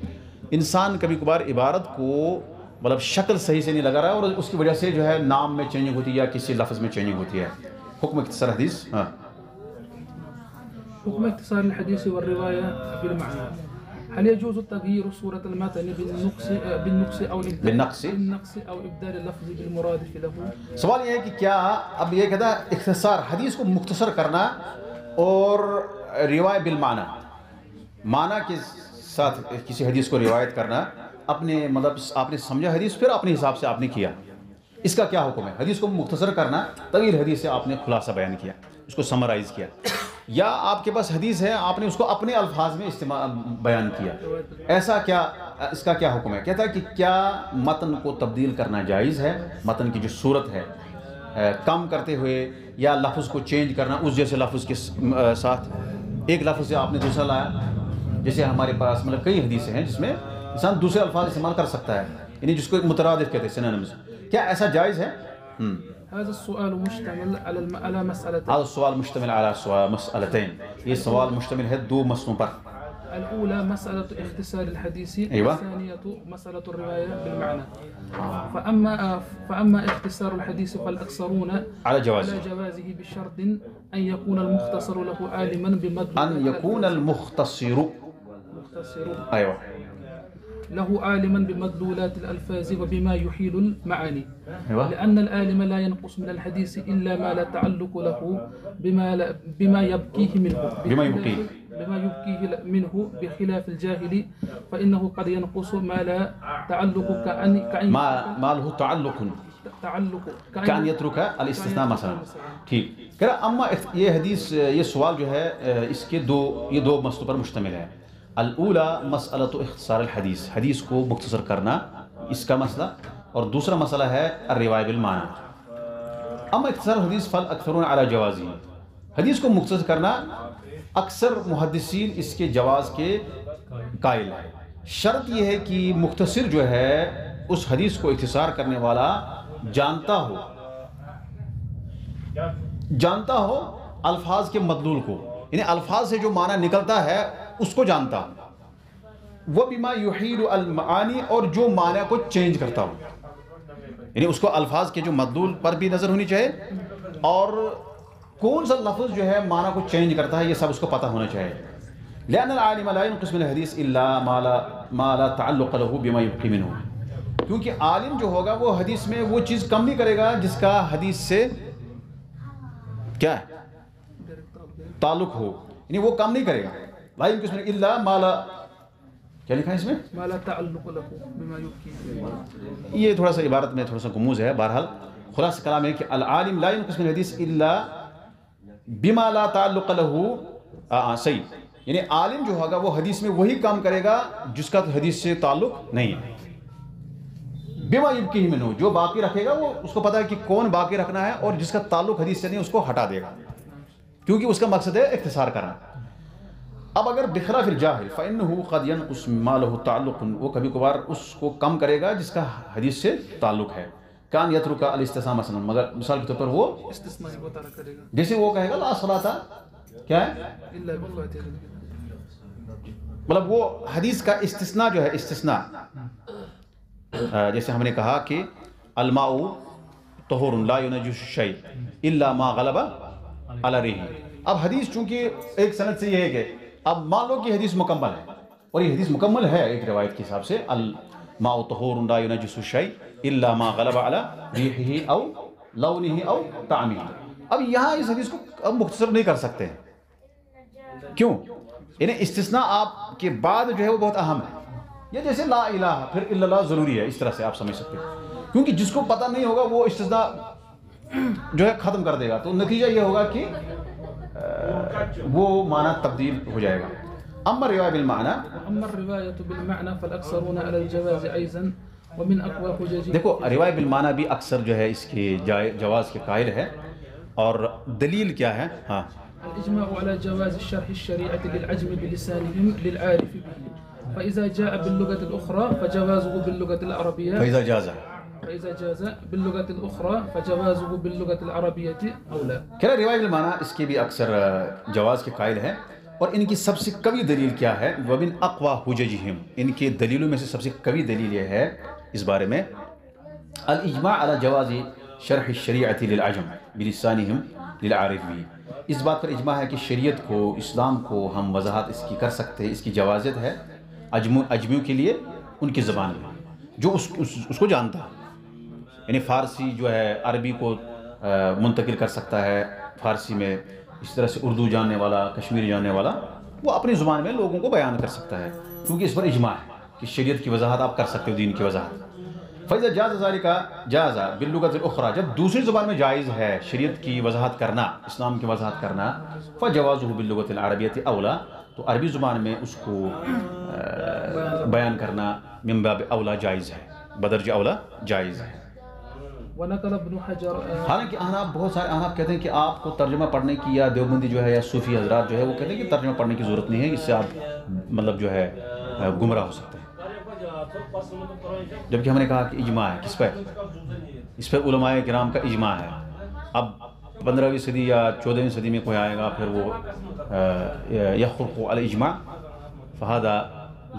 انسان کبھی کبھار عبارت کو مطلب شکل صحیح سے نہیں لگا رہا اور اس کی وجہ سے جو ہے نام میں چینجنگ ہوتی ہے یا کسی لفظ میں چینجنگ ہوتی ہے. حکم اختصار حدیث. ہاں حكم اختصار الحديث والرواية بالمعنى. هل يجوز تغيير صورة المتن بالنقص أو إبدال اللفظ بالمرادف له؟ سوال یہ ہے کہ کیا اب یہ کہتا ہے اختصار حدیث کو مختصر کرنا اور روایت بالمعنی معنی کے ساتھ کسی حدیث کو روایت کرنا اپنے مطلب آپ نے سمجھا حدیث پھر اپنے حساب سے آپ نے کیا, اس کا کیا حکم ہے؟ حدیث کو مختصر کرنا, طویل حدیث سے آپ نے خلاصہ بیان کیا, اس کو سمرائز کیا, یا آپ کے پاس حدیث ہے آپ نے اس کو اپنے الفاظ میں بیان کیا, ایسا کیا اس کا کیا حکم ہے؟ کہتا ہے کہ کیا متن کو تبدیل کرنا جائز ہے, متن کی جو صورت ہے کم کرتے ہوئے یا لفظ کو چینج کرنا اس جیسے لفظ کے ساتھ, ایک لفظ سے آپ نے دوسرا لایا, جیسے ہمارے پاس مطلب کئی حدیثیں ہیں جس میں انسان دوسرے الفاظ استعمال کر سکتا ہے, یعنی جس کو مترادف کہتے ہیں سینونیمز, کیا ایسا جائز ہے؟ هذا السؤال مشتمل على مسألتين. هذا السؤال مشتمل على مسألتين. یہ سوال مشتمل ہے دو مسئلوں پر. الأولى مسألة اختصار الحديث. أيوة. الثانية مسألة الرواية بالمعنى. فأما اختصار الحديث فالأكثرون على جوازه بشرط أن يكون المختصر له عالما بمدلولات أن يكون المختصر أيوة له عالما بمدلولات الألفاظ وبما يحيل المعاني. أيوة. لأن العالم لا ينقص من الحديث إلا ما لا تعلق له بما يبكيه منه بخلاف الجاهل فإنه قد ينقص ما لا تعلق ما له تعلق كأن يترك الاستثناء مثلا. ٹھیک کہہ رہا, اما یہ حدیث یہ سوال جو ہے اس کے دو مسئلوں پر مشتمل ہے. الاولا مسئلۃ اختصار الحدیث, حدیث کو مختصر کرنا اس کا مسئلہ, اور دوسرا مسئلہ ہے الروایہ بالمعنی. اما اختصار الحدیث فالاکثرون علی جوازہ, حدیث کو مختصر کرنا اکثر محدثین اس کے جواز کے قائل ہیں. شرط یہ ہے کہ مختصر جو ہے اس حدیث کو اختصار کرنے والا جانتا ہو الفاظ کے مدلول کو, یعنی الفاظ سے جو معنی نکلتا ہے اس کو جانتا ہو, وہ بما یحیل المعانی, اور جو معنی کو چینج کرتا ہو, یعنی اس کو الفاظ کے جو مدلول پر بھی نظر ہونی چاہیے اور کون سا لفظ جو ہے معنی کو چینج کرتا ہے یہ سب اس کو پتہ ہونا چاہیے. لأن العالم لا ينقص من الحديث إلا ما لا تعلق له بما يبقي منه, کیونکہ عالم جو ہوگا وہ حدیث میں وہ چیز کم نہیں کرے گا جس کا حدیث سے کیا ہے تعلق ہو, یعنی وہ کم نہیں کرے گا. لا ينقص من إلا ما لا, کیا لکھا ہے اس میں؟ ما لا تعلق له بما يبقي. یہ تھوڑا سا عبارت میں تھوڑا سا گموز ہے. بہرحال خلاصہ کلام ہے کہ العالم لا ينقص من الحديث إلا بما لا تعلق له, صحیح, یعنی عالم جو ہوگا وہ حدیث میں وہی کام کرے گا جس کا حدیث سے تعلق نہیں ہے. بما یبقیہ منہ, جو باقی رکھے گا وہ اس کو پتہ ہے کہ کون باقی رکھنا ہے, اور جس کا تعلق حدیث سے نہیں اس کو ہٹا دے گا, کیونکہ اس کا مقصد ہے اختصار کرنا. اب اگر بخلاف الجاہل فإنه قد ينقص ما له تعلق, وہ کبھی کبھار اس کو کم کرے گا جس کا حدیث سے تعلق ہے. کان یترک الاستثناء مثلا, مگر مثال کے طور پر وہ استثناء وہ ترک کرے گا, جیسے وہ کہے گا لا صلاۃ کیا ہے الا بالفاتحہ, مطلب وہ حدیث کا استثناء جو ہے استثناء, جیسے ہم نے کہا کہ الماء طہور لا ينجس الشيء الا ما غلب على ريحه. اب حدیث چونکہ ایک سند سے یہ ہے کہ اب مان لو کہ حدیث مکمل ہے, اور یہ حدیث مکمل ہے ایک روایت کے حساب سے, الماء طہور لا ينجس الشيء الا ما غلب على ريحه او لونه او طعمه. اب یہاں اس حدیث کو مختصر نہیں کر سکتے, کیوں؟ یعنی استثناء آپ کے بعد جو ہے وہ بہت اہم ہے, یہ جیسے لا الہ پھر الا اللہ ضروری ہے, اس طرح سے آپ سمجھ سکتے ہیں, کیونکہ جس کو پتہ نہیں ہوگا وہ استثناء جو ہے ختم کر دے گا, تو نتیجہ یہ ہوگا کہ وہ معنی تبدیل ہو جائے گا. اما الرواية بالمعنى, اما الرواية بالمعنى فالاكثرون على الجواز ايضا ومن اقوى حجج. دیکھو روایت بالمعنی بھی اکثر جو ہے اس کے جواز کے قائل ہے, اور دلیل کیا ہے؟ ہاں, الاجماع على جواز الشرح الشريعة للعجم بلسانهم للعارف به, فإذا جاء باللغة الأخرى فجوازه باللغة العربية, فإذا جاز باللغة الأخرى فجوازه باللغة العربية أولى. کہہ رہا روایت بالمعنی اس کے بھی اکثر جواز کے قائل ہے, اور ان کی سب سے قوی دلیل کیا ہے؟ وَمِنْ أَقْوَى حُجَجِهِمْ, ان کے دلیلوں میں سے سب سے قوی دلیل یہ ہے اس بارے میں الاجماع علی جواز شرح الشریعۃ للعجم بلسانہم للعارف بھی، اس بات پر اجماع ہے کہ شریعت کو، اسلام کو ہم وضاحت اس کی کر سکتے ہیں، اس کی جوازت ہے اجمیوں کے لیے ان کی زبان میں جو اس کو جانتا ہے. یعنی فارسی جو ہے عربی کو منتقل کر سکتا ہے فارسی میں، اس طرح سے اردو جاننے والا، کشمیری جاننے والا وہ اپنی زبان میں لوگوں کو بیان کر سکتا ہے، کیونکہ اس پر اجماع ہے کہ شریعت کی وضاحت آپ کر سکتے ہو، دین کی وضاحت. فَإِذَا جَازَ ذَلِكَ جَازَ بِاللُّغَةِ الْأُخْرَى، جب دوسری زبان میں جائز ہے شریعت کی وضاحت کرنا، اسلام کی وضاحت کرنا، فَجَوَازُهُ بِاللُّغَةِ الْعَرَبِيَّةِ أَوْلَى، تو عربی زبان میں اس کو بیان کرنا من باب اولا جائز ہے، بدرجہ اولا جائز ہے. ونقل ابن حجر حالانکہ احناف، بہت سارے احناف کہتے ہیں کہ آپ کو ترجمہ پڑھنے کی، یا دیوبندی جو ہے یا صوفی حضرات جو ہے وہ کہتے ہیں کہ ترجمہ پڑھنے کی ضرورت نہیں ہے، اس سے آپ مطلب جو ہے گمراہ ہو سکتے ہیں. جبکہ ہم نے کہا کہ اجماع ہے کس پہ؟ اس پہ علماء کرام کا اجماع ہے. اب 15ویں صدی یا 14ویں صدی میں کوئی آئے گا پھر وہ یخرق علی اجماع فہذا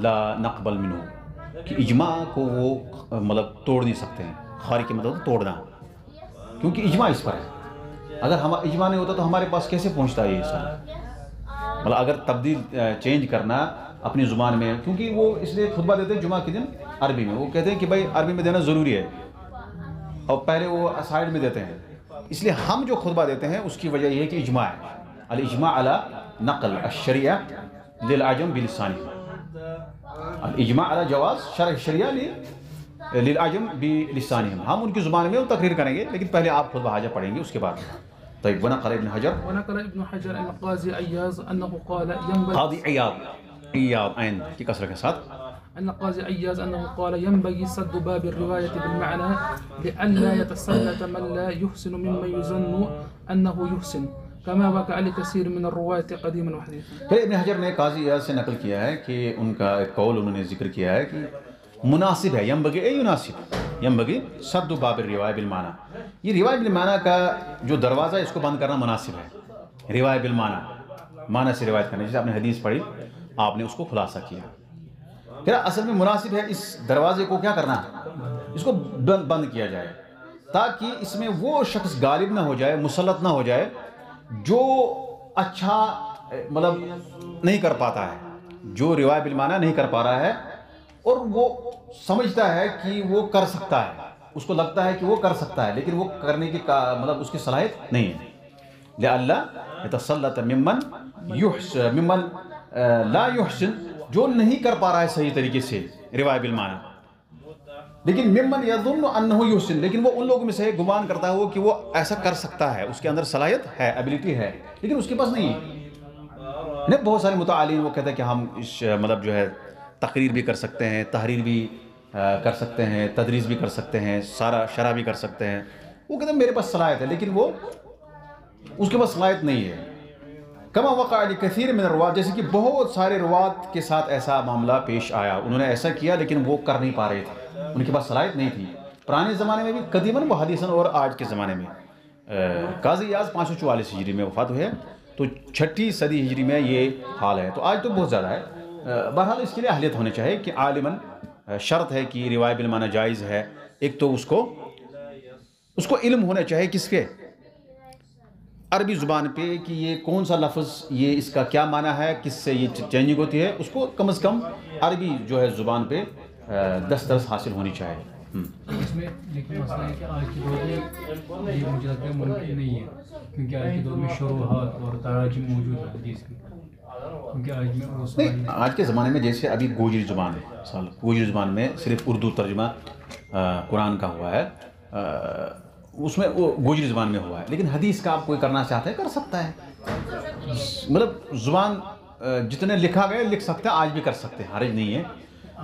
لا نقبل منہ، کہ اجماع کو وہ مطلب توڑ نہیں سکتے ہیں. خارج کے مطلب توڑنا، کیونکہ اجماع اس پر ہے. اگر ہم اجماع نہیں ہوتا تو ہمارے پاس کیسے پہنچتا ہے یہ سارا؟ مطلب اگر تبدیل چینج کرنا اپنی زبان میں، کیونکہ وہ اس لیے خطبہ دیتے ہیں جمعہ کے دن عربی میں، وہ کہتے ہیں کہ بھائی عربی میں دینا ضروری ہے، اور پہلے وہ سائڈ میں دیتے ہیں. اس لیے ہم جو خطبہ دیتے ہیں اس کی وجہ یہ ہے کہ اجماع ہے. الاجماع علی نقل الشریعہ للعجم بلسانہ، الاجماع علی جواز شرح الشریعہ للعجم بلسانہم، ہم ان کی زبان میں وہ تقریر کریں گے، لیکن پہلے آپ خطبہ حاجہ پڑھیں گے اس کے بعد. طيب ونقل ابن حجر عن القاضي عياض انه قال ينبغي قاضی عیاض عین کی کسرہ کے ساتھ، ان القاضي عياض انه قال ينبغي سد باب الروايه بالمعنى لئلا يتسلط من لا يحسن ممن يظن انه يحسن كما وقع لكثير من الرواة قديما وحديثا. پھر ابن حجر نے قاضی عیاض سے نقل کیا ہے کہ ان کا ایک قول انہوں نے ذکر کیا ہے کہ مناسب ہے، ینبغی اے یناسب، ینبغی سد باب الروایہ بالمعنی، یہ روایہ بالمعنی کا جو دروازہ ہے اس کو بند کرنا مناسب ہے. روایہ بالمعنی، معنی سے روایت کرنا، جیسے آپ نے حدیث پڑھی آپ نے اس کو خلاصہ کیا. پھر اصل میں مناسب ہے اس دروازے کو کیا کرنا، اس کو بند کیا جائے، تاکہ اس میں وہ شخص غالب نہ ہو جائے، مسلط نہ ہو جائے جو اچھا مطلب نہیں کر پاتا ہے، جو روایہ بالمعنی نہیں کر پا رہا ہے اور وہ سمجھتا ہے کہ وہ کر سکتا ہے، اس کو لگتا ہے کہ وہ کر سکتا ہے لیکن وہ کرنے کی مطلب اس کی صلاحیت نہیں ہے. لئلا يتسلط ممن لا يحسن، جو نہیں کر پا رہا ہے صحیح طریقے سے روایہ بالمعنی، لیکن ممن يظن انه يحسن، لیکن وہ ان لوگوں میں سے گمان کرتا ہے وہ کہ وہ ایسا کر سکتا ہے، اس کے اندر صلاحیت ہے، ایبلٹی ہے، لیکن اس کے پاس نہیں ہے. بہت سارے متعالین وہ کہتے ہیں کہ ہم مطلب جو ہے تقریر بھی کر سکتے ہیں، تحریر بھی کر سکتے ہیں، تدریس بھی کر سکتے ہیں، سارا شرح بھی کر سکتے ہیں. وہ کہتے ہیں میرے پاس صلاحیت ہے، لیکن وہ اس کے پاس صلاحیت نہیں ہے. کما وقع لکثیر من الرواة، جیسے کہ بہت سارے روات کے ساتھ ایسا معاملہ پیش آیا، انہوں نے ایسا کیا لیکن وہ کر نہیں پا رہے تھے، ان کے پاس صلاحیت نہیں تھی. پرانے زمانے میں بھی قدیماً و حدیثاً، اور آج کے زمانے میں. قاضی عیاض 544 ہجری میں وفات ہوئے، تو 6 صدی ہجری میں یہ حال ہے. تو آج تو بہت زیادہ ہے. بہرحال اس کے لیے اہلیت ہونے چاہیے کہ عالماً شرط ہے کہ روایہ بالمعنی جائز ہے. ایک تو اس کو علم ہونا چاہیے کس کے، عربی زبان پہ، کہ یہ کون سا لفظ، یہ اس کا کیا معنی ہے، کس سے یہ چینجنگ ہوتی ہے، اس کو کم از کم عربی جو ہے زبان پہ دسترس حاصل ہونی چاہیے. اس میں لیکن مسئلہ ہے کہ آج کے دور میں یہ مجھے لگتا ہے ممکن نہیں ہے، کیونکہ آج کے دور میں شروحات اور تراجم موجود ہیں حدیث کی، کیونکہ آج میں وہ نہیں، آج کے زمانے میں جیسے ابھی گوجری زبان ہے، گوجری زبان میں صرف اردو ترجمہ قرآن کا ہوا ہے، اس میں وہ گوجری زبان میں ہوا ہے، لیکن حدیث کا آپ کوئی کرنا چاہتا ہے کر سکتا ہے. مطلب زبان جتنے لکھا گیا لکھ سکتے ہیں، آج بھی کر سکتے ہیں، حرج نہیں ہے.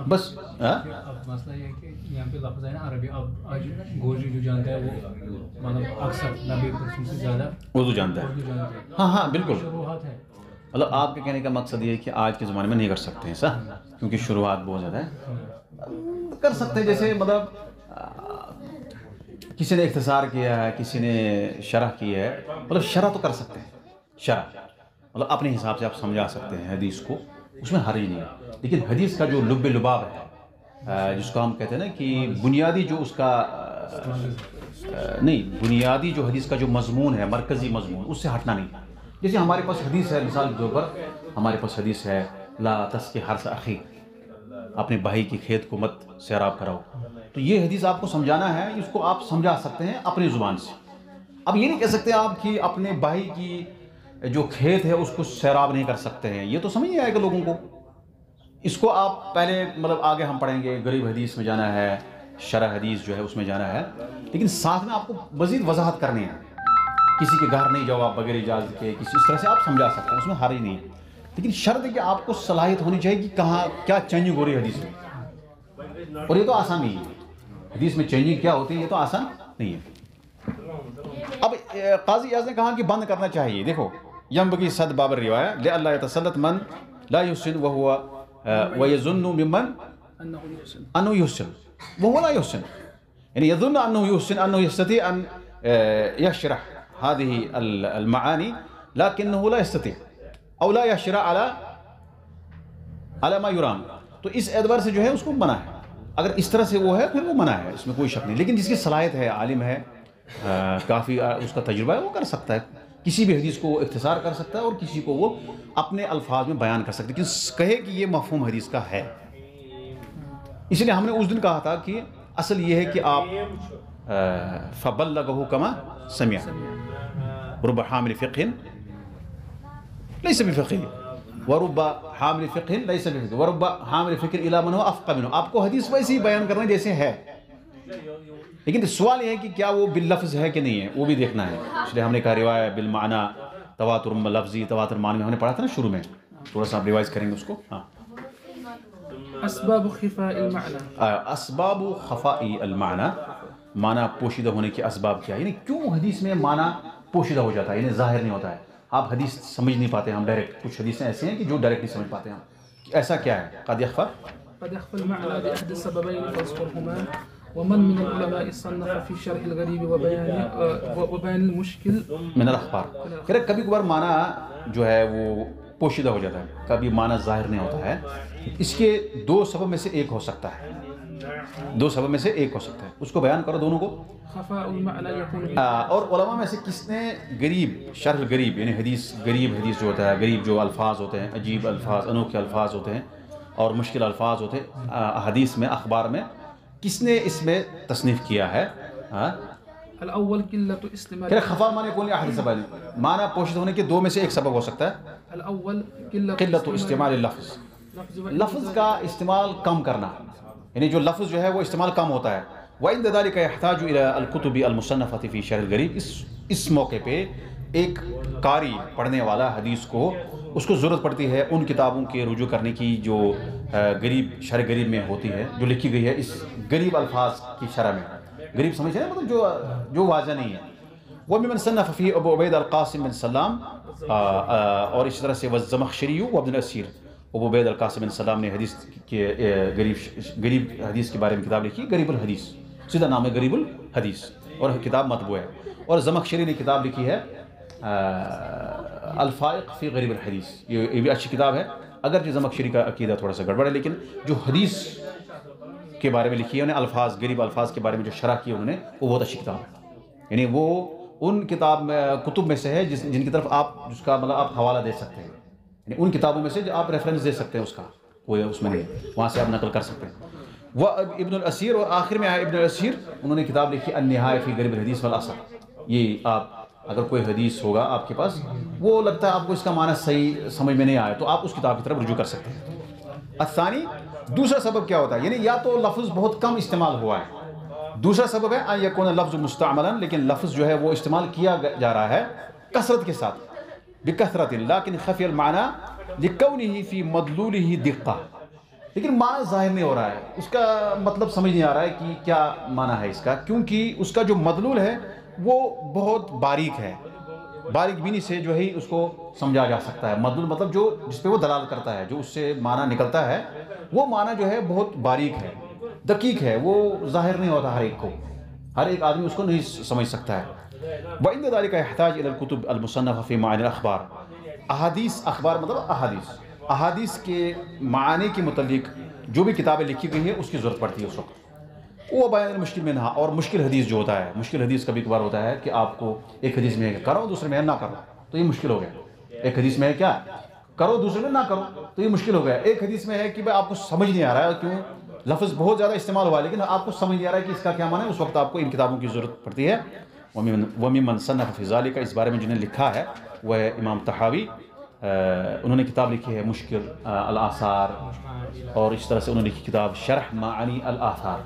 بس اب مسئلہ یہ ہے کہ یہاں پہ لفظ ہے نا عربی، اب آج گوجری جو جانتا ہے وہ مطلب اکثر 90% سے زیادہ اردو جانتا ہے. ہاں بالکل. شروحات ہے، مطلب آپ کے کہنے کا مقصد یہ ہے کہ آج کے زمانے میں نہیں کر سکتے ہیں ایسا، کیونکہ شروعات بہت زیادہ ہے. کر سکتے ہیں، جیسے مطلب کسی نے اختصار کیا ہے، کسی نے شرح کی ہے، مطلب شرح تو کر سکتے ہیں. شرح مطلب اپنے حساب سے آپ سمجھا سکتے ہیں حدیث کو، اس میں حرج نہیں ہے. لیکن حدیث کا جو لب لباب ہے، جس کو ہم کہتے ہیں نا کہ بنیادی جو اس کا نہیں، بنیادی جو حدیث کا جو مضمون ہے، مرکزی مضمون، اس سے ہٹنا نہیں. جیسے ہمارے پاس حدیث ہے، مثال کے طور پر ہمارے پاس حدیث ہے لا تسقی حرث اخیک، اپنے بھائی کے کھیت کو مت سیراب کراؤ. تو یہ حدیث آپ کو سمجھانا ہے، اس کو آپ سمجھا سکتے ہیں اپنی زبان سے. اب یہ نہیں کہہ سکتے آپ کہ اپنے بھائی کی جو کھیت ہے اس کو سیراب نہیں کر سکتے ہیں، یہ تو سمجھ نہیں آئے گا لوگوں کو. اس کو آپ پہلے مطلب آگے ہم پڑھیں گے، غریب حدیث میں جانا ہے، شرح حدیث جو ہے اس میں جانا ہے، لیکن ساتھ میں آپ کو مزید وضاحت کرنی ہے. کسی کے گھر نہیں جاؤ آپ بغیر اجازت کے، کسی اس طرح سے آپ سمجھا سکتے ہیں، اس میں حرج نہیں ہے. لیکن شرط ہے کہ آپ کو صلاحیت ہونی چاہیے کہ کہاں کیا چینجنگ ہو رہی ہے حدیث میں. اور یہ تو آسان نہیں ہے، حدیث میں چینجنگ کیا ہوتی ہے یہ تو آسان نہیں ہے. اب قاضی اعظم نے کہا کہ بند کرنا چاہیے. دیکھو ینبغی صد باب الرواية لئلا يتسلط من لا يحسن ويظن ممن انه يحسن وهو لا يحسن، يعني يظن انه يحسن، انه يستطيع ان يشرح هذه المعاني لكنه لا يستطيع او لا يشرح على ما يرام. تو اس اعتبار سے جو ہے اس کو منع ہے. اگر اس طرح سے وہ ہے پھر وہ منع ہے، اس میں کوئی شک نہیں. لیکن جس کی صلاحیت ہے، عالم ہے، کافی اس کا تجربہ ہے، وہ کر سکتا ہے. کسی بھی حدیث کو اختصار کر سکتا ہے اور کسی کو وہ اپنے الفاظ میں بیان کر سکتا ہے، لیکن کہے کہ یہ مفہوم حدیث کا ہے. اس لیے ہم نے اس دن کہا تھا کہ اصل یہ ہے کہ آپ فبلغه كما سمع، رب حامل فقه ليس بفقيه ورب حامل فقه ليس بفقيه ورب حامل فقه الى من هو افقه منه. آپ کو حدیث ویسے ہی بیان کرنا جیسے ہے، لیکن سوال یہ ہے کہ کیا وہ باللفظ ہے کہ نہیں ہے، وہ بھی دیکھنا ہے. اس لیے ہم نے کہا روایت بالمعنی، تواتر لفظی، تواتر معنی ہم نے پڑھا تھا نا شروع میں، تھوڑا سا ریوائز کریں گے اس کو. ہاں، اسباب خفاء المعنى، اسباب خفاء المعنی، معنی پوشیدہ ہونے کے اسباب کیا ہے، یعنی کیوں حدیث میں معنی پوشیدہ ہو جاتا ہے، یعنی ظاہر نہیں ہوتا ہے. آپ حدیث سمجھ نہیں پاتے ہم ڈائریکٹ، کچھ حدیثیں ایسی ہیں کہ جو ڈائریکٹ نہیں سمجھ پاتے ہم. ایسا کیا ہے؟ قد يخفى المعنى بأحد السببين فاذكرهما. ومن من العلماء صنف في شرح الغريب وبيان المشكل من الاخبار. پھر کبھی کبھار معنی جو ہے وہ پوشیدہ ہو جاتا ہے، کبھی معنی ظاہر نہیں ہوتا ہے. اس کے دو سبب میں سے ایک ہو سکتا ہے، دو سبب میں سے ایک ہو سکتا ہے. اس کو بیان کرو دونوں کو. خفاء المعنى يكون اور علماء میں سے کس نے غریب، شرح الغریب یعنی حدیث، غریب حدیث جو ہوتا ہے، غریب جو الفاظ ہوتے ہیں، عجیب الفاظ، انوکھے الفاظ ہوتے ہیں اور مشکل الفاظ ہوتے ہیں حدیث میں، اخبار میں، کس نے اس میں تصنیف کیا ہے؟ الاول قلت استعمال. پھر خفا معنی کون احد سبب، معنی پوشیدہ ہونے کے دو میں سے ایک سبب ہو سکتا ہے. الاول قلت استعمال اللفظ، لفظ کا استعمال کم کرنا، یعنی جو لفظ جو ہے وہ استعمال کم ہوتا ہے. وعند ذلك يحتاج الى الكتب المصنفة في شرح الغریب. اس موقع پہ ایک قاری، پڑھنے والا حدیث کو، اس کو ضرورت پڑتی ہے ان کتابوں کے رجوع کرنے کی جو غریب، شرح غریب میں ہوتی ہے، جو لکھی گئی ہے اس غریب الفاظ کی شرح میں. غریب سمجھتے ہیں مطلب جو واضح نہیں ہے. وممن صنف فيه ابو عبید القاسم بن سلام، اور اس طرح سے والزمخشری وابن الاسیر. ابو عبید القاسم بن سلام نے حدیث کے غریب حدیث کے بارے میں کتاب لکھی، غریب الحدیث، سیدھا نام ہے غریب الحدیث، اور کتاب مطبوع ہے. اور زمخشری نے کتاب لکھی ہے الفائق فی غریب الحدیث. یہ بھی اچھی کتاب ہے، اگرچہ زمخشری کا عقیدہ تھوڑا سا گڑبڑ ہے، لیکن جو حدیث کے بارے میں لکھی ہے انہیں، الفاظ، غریب الفاظ کے بارے میں جو شرح کی انہوں نے، وہ بہت اچھی کتاب ہے. یعنی وہ ان کتب میں سے ہے جن کی طرف آپ، جس کا مطلب آپ حوالہ دے سکتے ہیں، یعنی ان کتابوں میں سے جو آپ ریفرنس دے سکتے ہیں اس کا، کوئی اس میں نہیں، وہاں سے آپ نقل کر سکتے ہیں. وہ ابن الاسیر، اور آخر میں آیا ابن الاسیر، انہوں نے کتاب لکھی النہایہ فی غریب الحدیث والاثر. یہ آپ اگر کوئی حدیث ہوگا آپ کے پاس، وہ لگتا ہے آپ کو اس کا معنی صحیح سمجھ میں نہیں آیا، تو آپ اس کتاب کی طرف رجوع کر سکتے ہیں. الثانی، دوسرا سبب کیا ہوتا ہے، یعنی یا تو لفظ بہت کم استعمال ہوا ہے. دوسرا سبب ہے ان یکون لفظ مستعملا، لیکن لفظ جو ہے وہ استعمال کیا جا رہا ہے کثرت کے ساتھ، بکثرت، لیکن خفی المعنی لکونہ فی مدلولہ دقہ، لیکن معنی ظاہر نہیں ہو رہا ہے، اس کا مطلب سمجھ نہیں آ رہا ہے کہ کیا معنی ہے اس کا، کیونکہ اس کا جو مدلول ہے وہ بہت باریک ہے. باریک بینی سے جو ہے اس کو سمجھا جا سکتا ہے. مدلول مطلب جو جس پہ وہ دلال کرتا ہے، جو اس سے معنی نکلتا ہے، وہ معنی جو ہے بہت باریک ہے، دقیق ہے، وہ ظاہر نہیں ہوتا ہر ایک کو، ہر ایک آدمی اس کو نہیں سمجھ سکتا ہے. وعند ذلك يحتاج الى الكتب المصنفة في معاني الاخبار. احادیث، اخبار مطلب احادیث کے معنی کے متعلق جو بھی کتابیں لکھی گئی ہیں اس کی ضرورت پڑتی ہے اس وقت. وہ بیان المشکل میں نہ. اور مشکل حدیث جو ہوتا ہے، مشکل حدیث کبھی کبھار ہوتا ہے کہ آپ کو ایک حدیث میں ہے کہ کرو دوسرے میں نہ کرو، تو یہ مشکل ہو گیا. ایک حدیث میں ہے کیا کرو دوسرے میں نہ کرو، تو یہ مشکل ہو گیا. ایک حدیث میں ہے کہ بھائی آپ کو سمجھ نہیں آ رہا ہے، کیوں لفظ بہت زیادہ استعمال ہوا لیکن آپ کو سمجھ نہیں آ رہا ہے کہ اس کا کیا معنی ہے، اس وقت آپ کو ان کتابوں کی ضرورت پڑتی ہے. وَمِمَّنْ صَنَّفَ فِي ذَلِكَ، اس بارے میں جنہیں لکھا ہے وہ ہے امام طحاوی. انہوں نے کتاب لکھی ہے مشکل الآثار، اور اس طرح سے انہوں نے لکھی کتاب شرح معانی الآثار،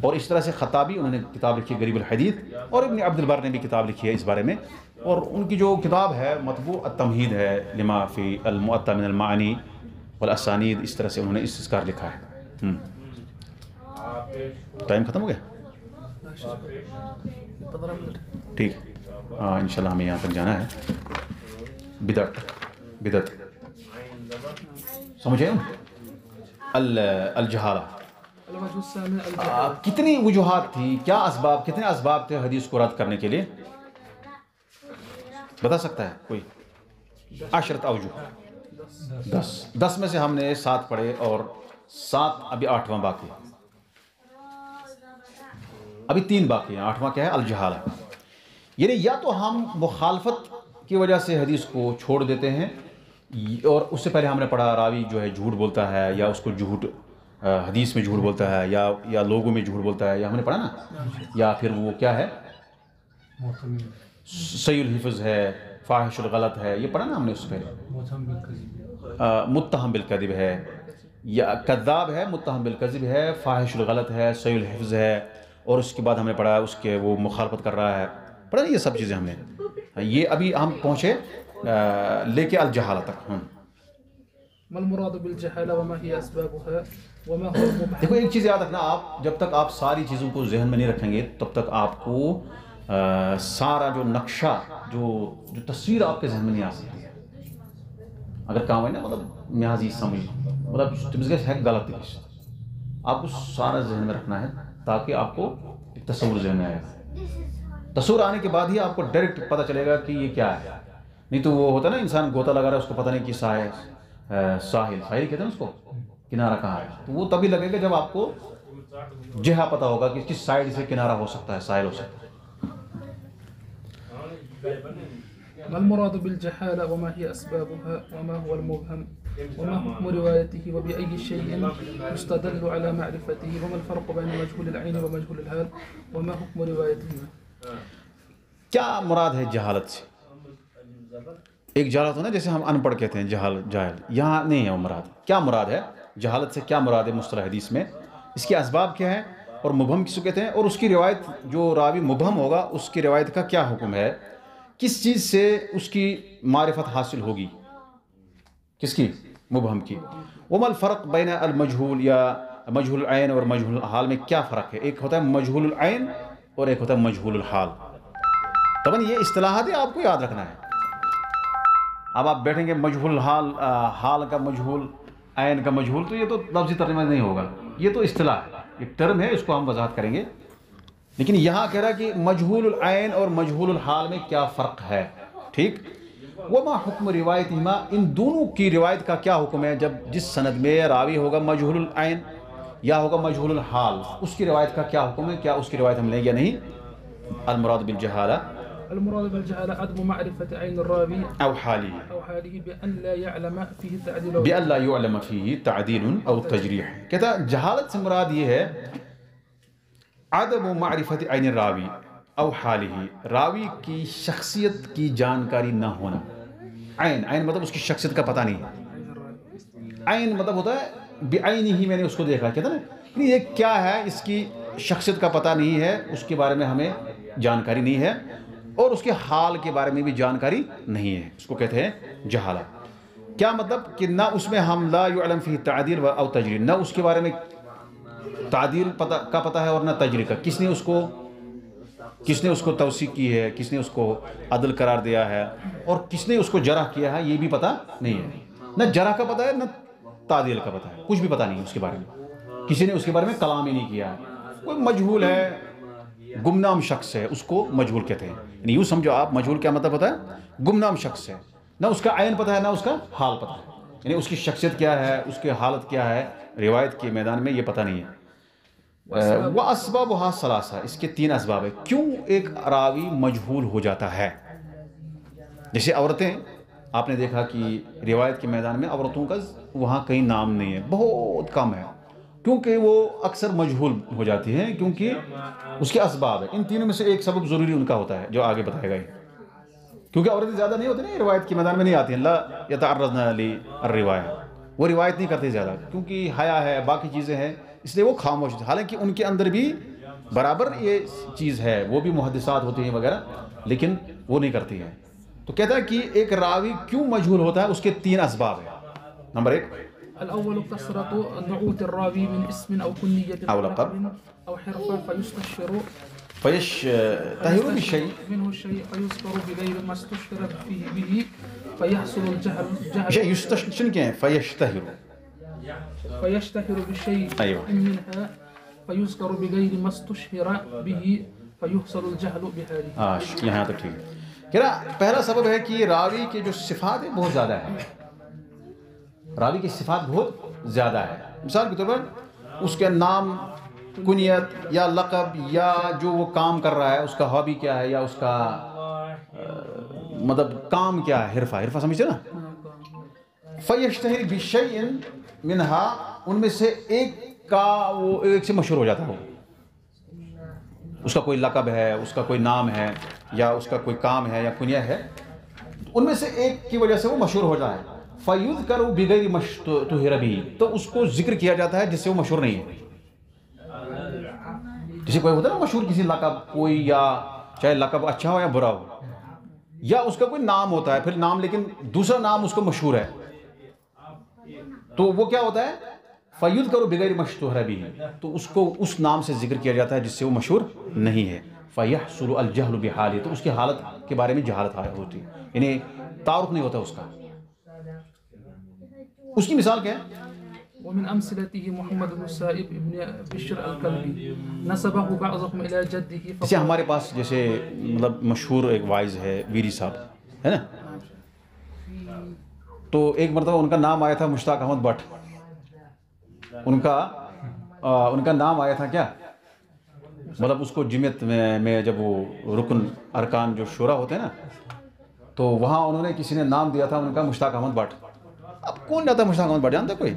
اور اس طرح سے خطابی انہوں نے کتاب لکھی غریب الحدیث، اور ابن عبد البر نے بھی کتاب لکھی ہے اس بارے میں. اور ان کی جو کتاب ہے مطبوع التمہید ہے لما فی المؤطا من المعانی والاسانید، اس طرح سے انہوں نے اس کار لکھا ہے. ٹائم ختم ہو گیا؟ ٹھیک، انشاءاللہ ہمیں یہاں تک جانا ہے. بدعت سمجھے الجہالہ. کتنی وجوہات تھی، کیا اسباب، کتنے اسباب تھے حدیث کو رد کرنے کے لیے؟ بتا سکتا ہے کوئی؟ 10 اوجہ. 10 میں سے ہم نے 7 پڑھے اور 7 ابھی 8واں باقی، ابھی 3 باقی ہیں. 8واں کیا ہے؟ الجہالہ. یعنی یا تو ہم مخالفت کی وجہ سے حدیث کو چھوڑ دیتے ہیں، اور اس سے پہلے ہم نے پڑھا راوی جو ہے جھوٹ بولتا ہے، یا اس کو جھوٹ حدیث میں جھوٹ بولتا ہے، یا لوگوں میں جھوٹ بولتا ہے، یا ہم نے پڑھا نا، یا پھر وہ کیا ہے سیء الحفظ ہے، فاحش الغلط ہے، یہ پڑھا نا ہم نے اس سے پہلے. متہم بالکذب ہے، یا کذاب ہے، متہم بالکذب ہے، فاحش الغلط ہے، سیء الحفظ ہے، اور اس کے بعد ہم نے پڑھا اس کے وہ مخالفت کر رہا ہے. پڑھا نا یہ سب چیزیں ہم نے. یہ ابھی ہم پہنچے لے کے الجہالہ تک. ما المراد بالجہالہ وما ہی اسبابها وما هو المبهم. دیکھو ایک چیز یاد رکھنا، آپ جب تک آپ ساری چیزوں کو ذہن میں نہیں رکھیں گے تب تک آپ کو سارا جو نقشہ، جو تصویر آپ کے ذہن میں نہیں آ سکتی ہے. اگر کہاں ہوئے نا مطلب میازی سمجھ، مطلب تمہیں ہے غلط ہے، آپ کو سارا ذہن میں رکھنا ہے تاکہ آپ کو ایک تصور ذہن میں آئے. تصور آنے کے بعد ہی آپ کو ڈائریکٹ پتہ چلے گا کہ یہ کیا ہے. نہیں تو وہ ہوتا ہے نا انسان گوتا لگا رہا ہے، اس کو پتہ نہیں کہ ساحل کہتے ہیں اس کو، کنارہ کہاں ہے. تو وہ تبھی لگے گا جب آپ کو جہہ پتہ ہوگا کہ کس سائڈ سے کنارہ ہو سکتا ہے، ساحل ہو سکتا ہے. ما المراد بالجهالة وما هي أسبابها وما هو المبهم وما حكم روايته وبأي شيء يستدل على معرفته وما الفرق بين مجهول العين ومجهول الحال وما حكم روايته. کیا مراد ہے جہالت سے؟ ایک جہالت ہونا جیسے ہم ان پڑھ کہتے ہیں جاہل، یہاں نہیں ہے وہ مراد. کیا مراد ہے جہالت سے؟ کیا مراد ہے مصطلح حدیث میں؟ اس کے اسباب کیا ہیں، اور مبہم کس کو کہتے ہیں، اور اس کی روایت جو راوی مبہم ہوگا اس کی روایت کا کیا حکم ہے، کس چیز سے اس کی معرفت حاصل ہوگی، کس کی؟ مبہم کی. وما الفرق بین المجہول، یا مجہول العین اور مجہول الحال میں کیا فرق ہے؟ ایک ہوتا ہے مجہول العین اور ایک ہوتا ہے مجہول الحال. طبعا یہ اصطلاحات آپ کو یاد رکھنا ہے. اب آپ بیٹھیں گے مجہول الحال، حال کا مجہول، عین کا مجہول، تو یہ تو لفظی ترجمہ نہیں ہوگا، یہ تو اصطلاح ہے، ایک ٹرم ہے، اس کو ہم وضاحت کریں گے. لیکن یہاں کہہ رہا ہے کہ مجہول العین اور مجہول الحال میں کیا فرق ہے. ٹھیک. وما حکم روایتہما، ان دونوں کی روایت کا کیا حکم ہے. جب جس سند میں راوی ہوگا مجہول العین یا ہوگا مجہول الحال، اس کی روایت کا کیا حکم ہے، کیا اس کی روایت ہم لیں یا نہیں. المراد بالجہالہ المراد بالجهالة عدم معرفة عين الراوي او حاله بأن لا يعلم فيه تعديل بأن لا يعلم فيه تعديل او تجریح. کہتا ہے جہالت سے مراد یہ ہے عدم معرفت عین الراوی او حالہ، راوی کی شخصیت کی جانکاری نہ ہونا. عین مطلب اس کی شخصیت کا پتہ نہیں ہے. عین مطلب ہوتا ہے بعینہ ہی میں نے اس کو دیکھا، کہتا نا یہ کیا ہے، اس کی شخصیت کا پتہ نہیں ہے، اس کے بارے میں ہمیں جانکاری نہیں ہے، اور اس کے حال کے بارے میں بھی جانکاری نہیں ہے. اس کو کہتے ہیں جہالہ. کیا مطلب کہ نہ اس میں ہم لا یعلم فیہ تعدیل او تجریح، نہ اس کے بارے میں تعدیل کا پتہ ہے اور نہ تجریح کا. کس نے اس کو توثیق کی ہے، کس نے اس کو عدل قرار دیا ہے، اور کس نے اس کو جرح کیا ہے، یہ بھی پتہ نہیں ہے. نہ جرح کا پتہ ہے نہ تعدیل کا پتہ ہے، کچھ بھی پتہ نہیں ہے اس کے بارے میں. کسی نے اس کے بارے میں کلام ہی نہیں کیا ہے. کوئی مجہول ہے، گمنام شخص ہے، اس کو مجہول کہتے ہیں. یعنی یوں سمجھو آپ، مجہول کیا مطلب ہوتا ہے؟ گمنام شخص ہے، نہ اس کا عین پتہ ہے نہ اس کا حال پتہ ہے. یعنی اس کی شخصیت کیا ہے، اس کی حالت کیا ہے، روایت کے میدان میں یہ پتہ نہیں ہے۔ وہ اسبابها ثلاثہ، اس کے 3 اسباب ہیں کیوں ایک راوی مجہول ہو جاتا ہے۔ جیسے عورتیں، آپ نے دیکھا کہ روایت کے میدان میں عورتوں کا وہاں کہیں نام نہیں ہے، بہت کم ہے، کیونکہ وہ اکثر مجہول ہو جاتی ہیں، کیونکہ اس کے اسباب ہیں۔ ان تینوں میں سے ایک سبب ضروری ان کا ہوتا ہے جو آگے بتائے گا، کیونکہ عورتیں زیادہ نہیں ہوتی نا روایت کے میدان میں نہیں آتی ہیں، لا یتعرضن للروایہ، وہ روایت نہیں کرتے زیادہ، کیونکہ حیا ہے، باقی چیزیں ہیں، اس لیے وہ خاموش ہوتے ہیں۔ حالانکہ ان کے اندر بھی برابر یہ چیز ہے، وہ بھی محدثات ہوتی ہیں وغیرہ، لیکن وہ نہیں کرتی ہیں۔ تو کہتا ہے کہ ایک راوی کیوں مجہول ہوتا ہے، اس کے 3 اسباب ہیں۔ نمبر 1، الأول كثرة نعوت الراوي من اسم أو كنية أو لقب أو حرفة فيستشهر فيشتهر بالشيء منه الشيء فيذكر بغير ما استشهر به فيحصل الجهل شيء يستشهر، شنو كان فيشتهر بالشيء أيوة. منها فيذكر بغير ما استشهر به فيحصل الجهل بحاله۔ یہاں تک ٹھیک ہے۔ کہہ رہا پہلا سبب ہے کہ راوی کے جو صفات ہیں بہت زیادہ ہیں، راوی کی صفات بہت زیادہ ہے۔ مثال کے طور پر اس کے نام، کنیت یا لقب، یا جو وہ کام کر رہا ہے اس کا ہابی کیا ہے، یا اس کا مطلب کام کیا ہے، حرفہ سمجھتے نا۔ فیشتہر بشیء منہا، ان میں سے ایک کا وہ ایک سے مشہور ہو جاتا ہے، اس کا کوئی لقب ہے، اس کا کوئی نام ہے، یا اس کا کوئی کام ہے یا کنیہ ہے، ان میں سے ایک کی وجہ سے وہ مشہور ہو جاتا ہے۔ فَيُذْكَرُ بِغَيْرِ مَا اشْتُهِرَ بِهِ، تو اس کو ذکر کیا جاتا ہے جس سے وہ مشہور نہیں ہے۔ جسے کوئی ہوتا ہے نا مشہور کسی لقب، کوئی یا چاہے لقب اچھا ہو یا برا ہو، یا اس کا کوئی نام ہوتا ہے، پھر نام لیکن دوسرا نام اس کو مشہور ہے، تو وہ کیا ہوتا ہے فَيُذْكَرُ بِغَيْرِ مَا اشْتُهِرَ بِهِ، تو اس کو اس نام سے ذکر کیا جاتا ہے جس سے وہ مشہور نہیں ہے۔ فَيَحْصُلُ الْجَهْلُ بِحَالِهِ، تو اس کی حالت کے بارے میں جہالت ہوتی ہے، یعنی تعارف نہیں ہوتا اس کا۔ اس کی مثال کیا ہے؟ ومن أمثلته محمد بن السائب ابن بشر الكلبي نسبه بعضهم إلى جده جیسے ہمارے پاس جیسے مطلب مشہور ایک وائز ہے ویری صاحب، ہے نا، تو ایک مرتبہ ان کا نام آیا تھا مشتاق احمد بٹ، ان کا نام آیا تھا کیا، مطلب اس کو جمعیت میں جب وہ رکن ارکان جو شورا ہوتے ہیں نا، تو وہاں انہوں نے کسی نے نام دیا تھا ان کا مشتاق احمد بٹ۔ اب کون جاتا ہے مشتاق احمد بٹ، جانتا کوئی؟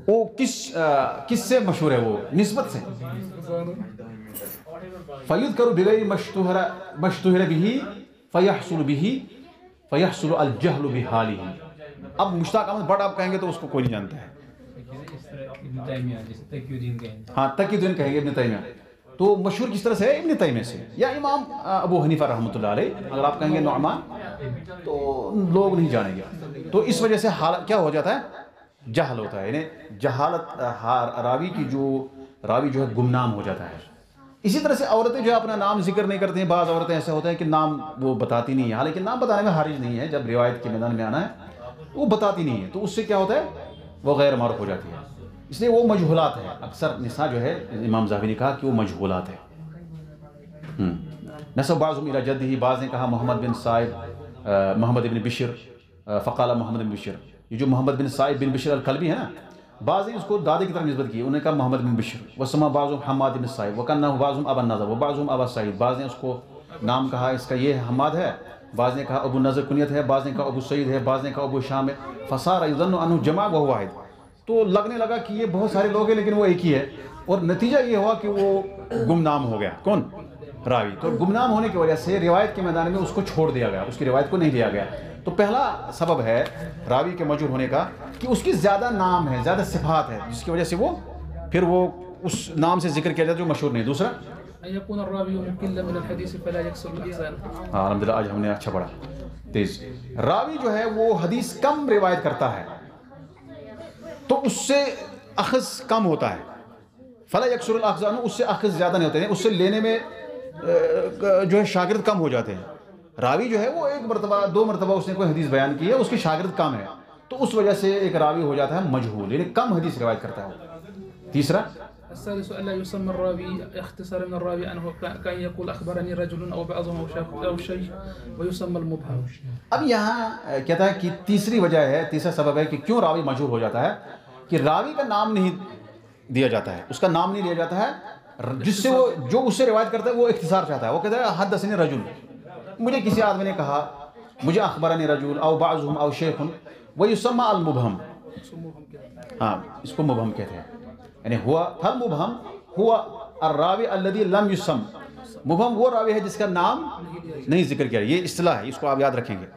وہ کس سے مشہور ہے، وہ نسبت سے۔ فَيُذْكَرُ بِغَيْرِ مَا اشْتُهِرَ بِهِ فَيَحْصُلُ الْجَهْلُ بِحَالِهِ۔ اب مشتاق احمد بٹ آپ کہیں گے تو اس کو کوئی نہیں جانتا ہے، ہاں تقی الدین کہیں گے ابن تیمیہ، تو مشہور کس طرح سے ہے ابن تیمیہ سے، یا امام ابو حنیفہ رحمۃ اللہ علیہ، اگر آپ کہیں گے نعمان تو لوگ نہیں جانیں گے، تو اس وجہ سے حالت کیا ہو جاتا ہے، جہل ہوتا ہے، یعنی جہالت راوی کی راوی جو ہے گمنام ہو جاتا ہے۔ اسی طرح سے عورتیں جو اپنا نام ذکر نہیں کرتی ہیں، بعض عورتیں ایسے ہوتے ہیں کہ نام وہ بتاتی نہیں ہیں، حالانکہ نام بتانے میں حرج نہیں ہے، جب روایت کے میدان میں آنا ہے وہ بتاتی نہیں ہے، تو اس سے کیا ہوتا ہے، وہ غیر معروف ہو جاتی ہے، اس لیے وہ مجہولات ہے۔ اکثر نساء جو ہے امام ذہبی نے کہا کہ وہ مجہولات ہے۔ نسب بعضهم الى جدہ، بعض نے کہا محمد بن صائب محمد بن بشر، فقال محمد بن بشر، یہ جو محمد بن صائب بن بشر الکلبی ہے نا، بعض نے اس کو دادے کی طرف نسبت کی، انہوں نے کہا محمد بن بشر، وسمى بعضهم حماد بن صائب وكنه بعضهم ابا النضر وبعضهم ابا سعید، بعض نے اس کو نام کہا اس کا یہ حماد ہے، بعض نے کہا ابو النضر کنیت ہے، بعض نے کہا ابو سعید ہے، بعض نے کہا ابو شام ہے، فصار يظن انه جمع وهو واحد، تو لگنے لگا کہ یہ بہت سارے لوگ ہیں لیکن وہ ایک ہی ہے، اور نتیجہ یہ ہوا کہ وہ گمنام ہو گیا، کون؟ راوی۔ تو گمنام ہونے کی وجہ سے روایت کے میدان میں اس کو چھوڑ دیا گیا، اس کی روایت کو نہیں لیا گیا۔ تو پہلا سبب ہے راوی کے مجہول ہونے کا کہ اس کی زیادہ نام ہے، زیادہ صفات ہے، جس کی وجہ سے وہ پھر وہ اس نام سے ذکر کیا جاتا ہے جو مشہور نہیں۔ دوسرا أن يكون الراوي مقلا من الحديث فلا يكسر الإحسان۔ ہاں الحمدللہ آج ہم نے اچھا پڑھا تیز۔ راوی جو ہے وہ حدیث کم روایت کرتا ہے تو اس سے اخذ کم ہوتا ہے، فلا یکسر الاخذ، اس سے اخذ زیادہ نہیں ہوتے ہیں، اس سے لینے میں جو ہے شاگرد کم ہو جاتے ہیں۔ راوی جو ہے وہ ایک مرتبہ دو مرتبہ اس نے کوئی حدیث بیان کی ہے، اس کی شاگرد کم ہے، تو اس وجہ سے ایک راوی ہو جاتا ہے مجہول، یعنی کم حدیث روایت کرتا ہے۔ تیسرا السادس ألا يسمى الراوي اختصارا من الراوي أنه كأن يقول أخبرني رجل أو بعضهم أو شيء ويسمى المبهم. اب یہاں کہتا ہے کہ تیسری وجہ ہے، تیسرا سبب ہے کہ کیوں راوی مجہور ہو جاتا ہے، کہ راوی کا نام نہیں دیا جاتا ہے، اس کا نام نہیں لیا جاتا ہے، جس سے وہ جو اس سے روایت کرتا ہے وہ اختصار چاہتا ہے، وہ کہتا ہے حدثنی رجل، مجھے کسی آدمی نے کہا، مجھے اخبرنی رجل او بعضهم او شیخ ویسمى المبہم. ہاں اس کو مبہم کہتے ہیں، یعنی ہوا فالمبہم ہوا الراوی الذی لم یسم. مبہم وہ راوی ہے جس کا نام نہیں ذکر کیا. یہ اصطلاح ہے، اس کو آپ یاد رکھیں گے.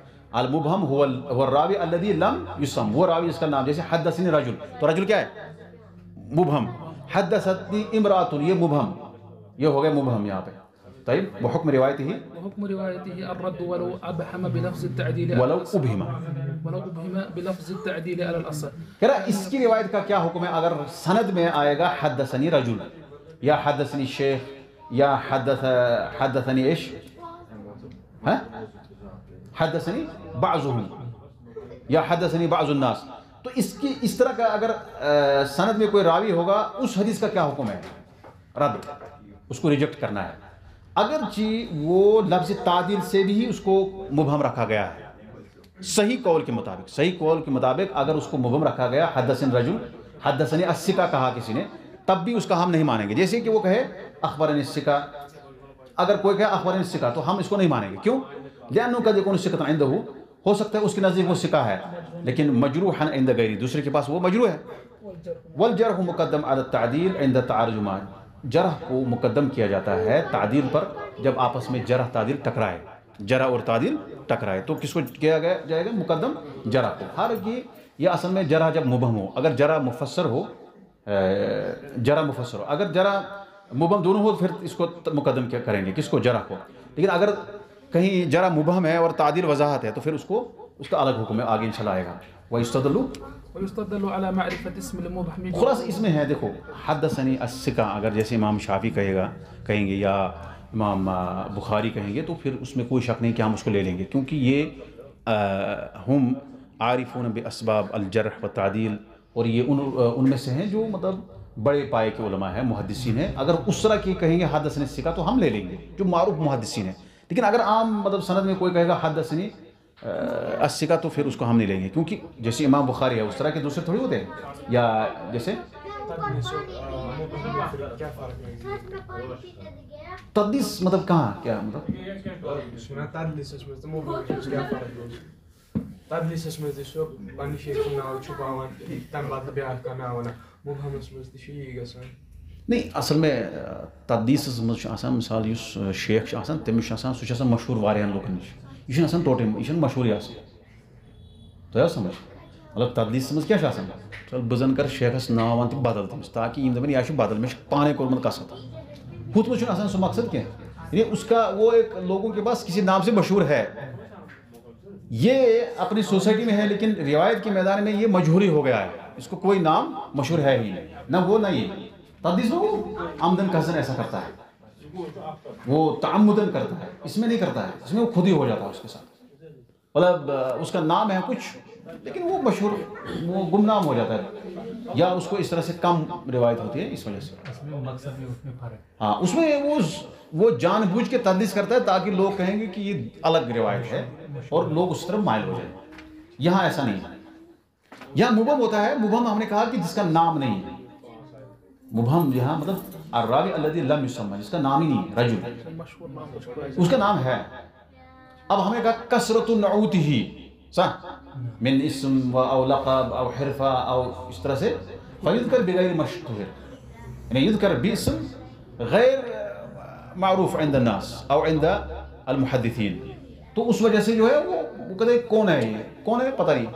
المبہم هو الراوی الذی لم یسم، وہ راوی جس کا نام، جیسے حدثنی رجل، تو رجل کیا ہے؟ مبہم. حدثتنی امرأۃ، یہ مبہم، یہ ہو گیا مبہم یہاں پہ. طيب وحكم روايته الرد ولو أبهم بلفظ التعديل ولو أبهم بلفظ التعديل على الأصل. کہا اس کی روایت کا کیا حکم ہے اگر سند میں آئے گا حدثنی رجل یا حدثنی شیخ یا حدثنی ايش حدثنی بعضهم یا حدثنی بعض الناس، تو اس طرح کا اگر سند میں کوئی راوی ہوگا اس حدیث کا کیا حکم ہے؟ رد، اس کو ریجیکٹ کرنا ہے، اگرچہ وہ لفظ تعدیل سے بھی اس کو مبہم رکھا گیا ہے. صحیح قول کے مطابق اگر اس کو مبہم رکھا گیا، حدثنی رجل حدثنی الثقہ کہا کسی نے، تب بھی اس کا ہم نہیں مانیں گے. جیسے کہ وہ کہے اخبرنی الثقہ، اگر کوئی کہے اخبرنی الثقہ تو ہم اس کو نہیں مانیں گے. کیوں؟ لأنه قد يكون الثقة عنده، ہو سکتا ہے اس کے نزدیک وہ ثقہ ہے لیکن مجروحا عند غیری، دوسرے کے پاس وہ مجروح ہے. والجرح مقدم على التعدیل عند تعارض ما، جرح کو مقدم کیا جاتا ہے تعدیل پر جب آپس میں جرح تعدیل ٹکرائے، جرح اور تعدیل ٹکرائے تو کس کو کیا جائے گا؟ مقدم جرح کو. حالانکہ یہ اصل میں جرح جب مبہم ہو، اگر جرح مفسر ہو اگر جرح مبہم دونوں ہو پھر اس کو مقدم کیا کریں گے، کس کو؟ جرح کو. لیکن اگر کہیں جرح مبہم ہے اور تعدیل وضاحت ہے تو پھر اس کا الگ حکم ہے، آگے انشاءاللہ آئے گا. ويستدل على معرفة اسم المبهم. خلاص اس میں ہے، دیکھو حدثنی الثقہ اگر جیسے امام شافعی کہیں گے یا امام بخاری کہیں گے تو پھر اس میں کوئی شک نہیں کہ ہم اس کو لے لیں گے، کیونکہ یہ ہم عارفون باسباب الجرح والتعدیل، اور یہ ان میں سے ہیں جو مطلب بڑے پائے کے علماء ہیں، محدثین ہیں. اگر اس طرح کی کہیں گے حدثنی الثقہ تو ہم لے لیں گے جو معروف محدثین ہیں. لیکن اگر عام مطلب سند میں کوئی کہے گا حدثنی الثقہ تو پھر اس کو ہم نہیں لیں گے، کیونکہ جیسے امام بخاری ہے اس طرح کے دوسرے تھوڑی ہوتے ہیں. یا جیسے تدلیس مطلب کہاں کیا مطلب نہیں، اصل میں تدلیس مثال اس شیخ تمس سہ مشہور واریاہن لوکن نش، یہ ٹوٹل یہ مشہور تو سمجھ مطلب تدلیس مز کیا چل بہ زن کر شیخس ناو ون بدل تمس تاکہ یم دپن یہ بدل میں پانے کورمت قصد، ہتھ مجھ سہ مقصد کی، یعنی اس کا وہ ایک لوگوں کے پاس کسی نام سے مشہور ہے، یہ اپنی سوسائٹی میں ہے لیکن روایت کے میدان میں یہ مجہوری ہو گیا ہے، اس کو کوئی نام مشہور ہے ہی نہیں، نہ وہ نہ یہ. تدلیس وہ آمدن قصدن ایسا کرتا ہے، وہ تعمدن کرتا ہے، اس میں نہیں کرتا ہے، اس میں وہ خود ہی ہو جاتا ہے اس کے ساتھ، مطلب اس کا نام ہے کچھ لیکن وہ مشہور وہ گمنام ہو جاتا ہے، یا اس کو اس طرح سے کم روایت ہوتی ہے اس وجہ سے. ہاں اس میں وہ جان بوجھ کے تدلیس کرتا ہے تاکہ لوگ کہیں گے کہ یہ الگ روایت ہے اور لوگ اس طرف مائل ہو جائیں. یہاں ایسا نہیں ہے، یہاں مبہم ہوتا ہے. مبہم ہم نے کہا کہ جس کا نام نہیں ہے، مبہم یہاں مطلب الراوی الذی لم یسمى، جس کا نام ہی نہیں ہے، رجل اس کا نام ہے. اب ہمیں کہا کثرت نعوتہ، صح، من اسم او لقب او حرفہ او اس طرح سے، فیذکر بغیر مشہور، یعنی یذکر باسم غیر معروف عند الناس او عند المحدثین، تو اس وجہ سے جو ہے وہ کہتے ہیں کون ہے، یہ کون ہے پتہ نہیں.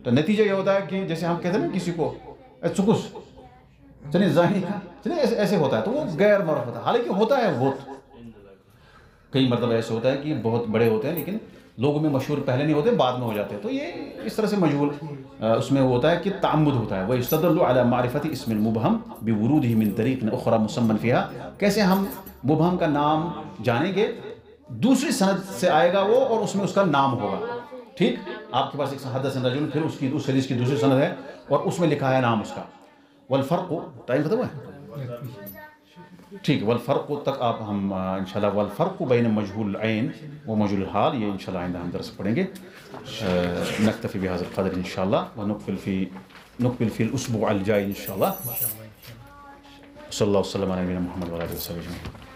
تو نتیجہ یہ ہوتا ہے کہ جیسے ہم کہتے ہیں نا کسی کو چکس چلیں ظاہری چلیں ایسے ہوتا ہے تو وہ غیر معروف ہوتا ہے، حالانکہ ہوتا ہے بہت کئی مرتبہ ایسے ہوتا ہے کہ بہت بڑے ہوتے ہیں لیکن لوگوں میں مشہور پہلے نہیں ہوتے، بعد میں ہو جاتے ہیں. تو یہ اس طرح سے مجہول اس میں ہوتا ہے کہ تعمد ہوتا ہے. وَيُسْتَدَلُّ عَلَى مَعْرِفَةِ اسْمِ الْمُبْهَمِ بِوُرُودِهِ مِنْ طَرِيقٍ أُخْرَى مُسَمًّى فِيهَا، کیسے ہم مبہم کا نام جانیں گے؟ دوسری سند سے آئے گا وہ اور اس میں اس کا نام ہوگا. ٹھیک، آپ کے پاس ایک حدثنا رجل، پھر اس حدیث کی دوسری سند ہے اور اس میں لکھا ہے نام اس کا. والفرق ٹائم ختم ہوا ہے، ٹھیک ہے. والفرق تک آپ ہم انشاءاللہ والفرق بین مجهول العین و مجهول الحال یہ انشاءاللہ آئندہ ہم درس پڑھیں گے. نکتفی بهذا القدر انشاءاللہ ونقبل في الاسبوع الجاي انشاءاللہ. صلی اللہ وسلم علی نبینا محمد و علی آلہ وصحبہ اجمعین.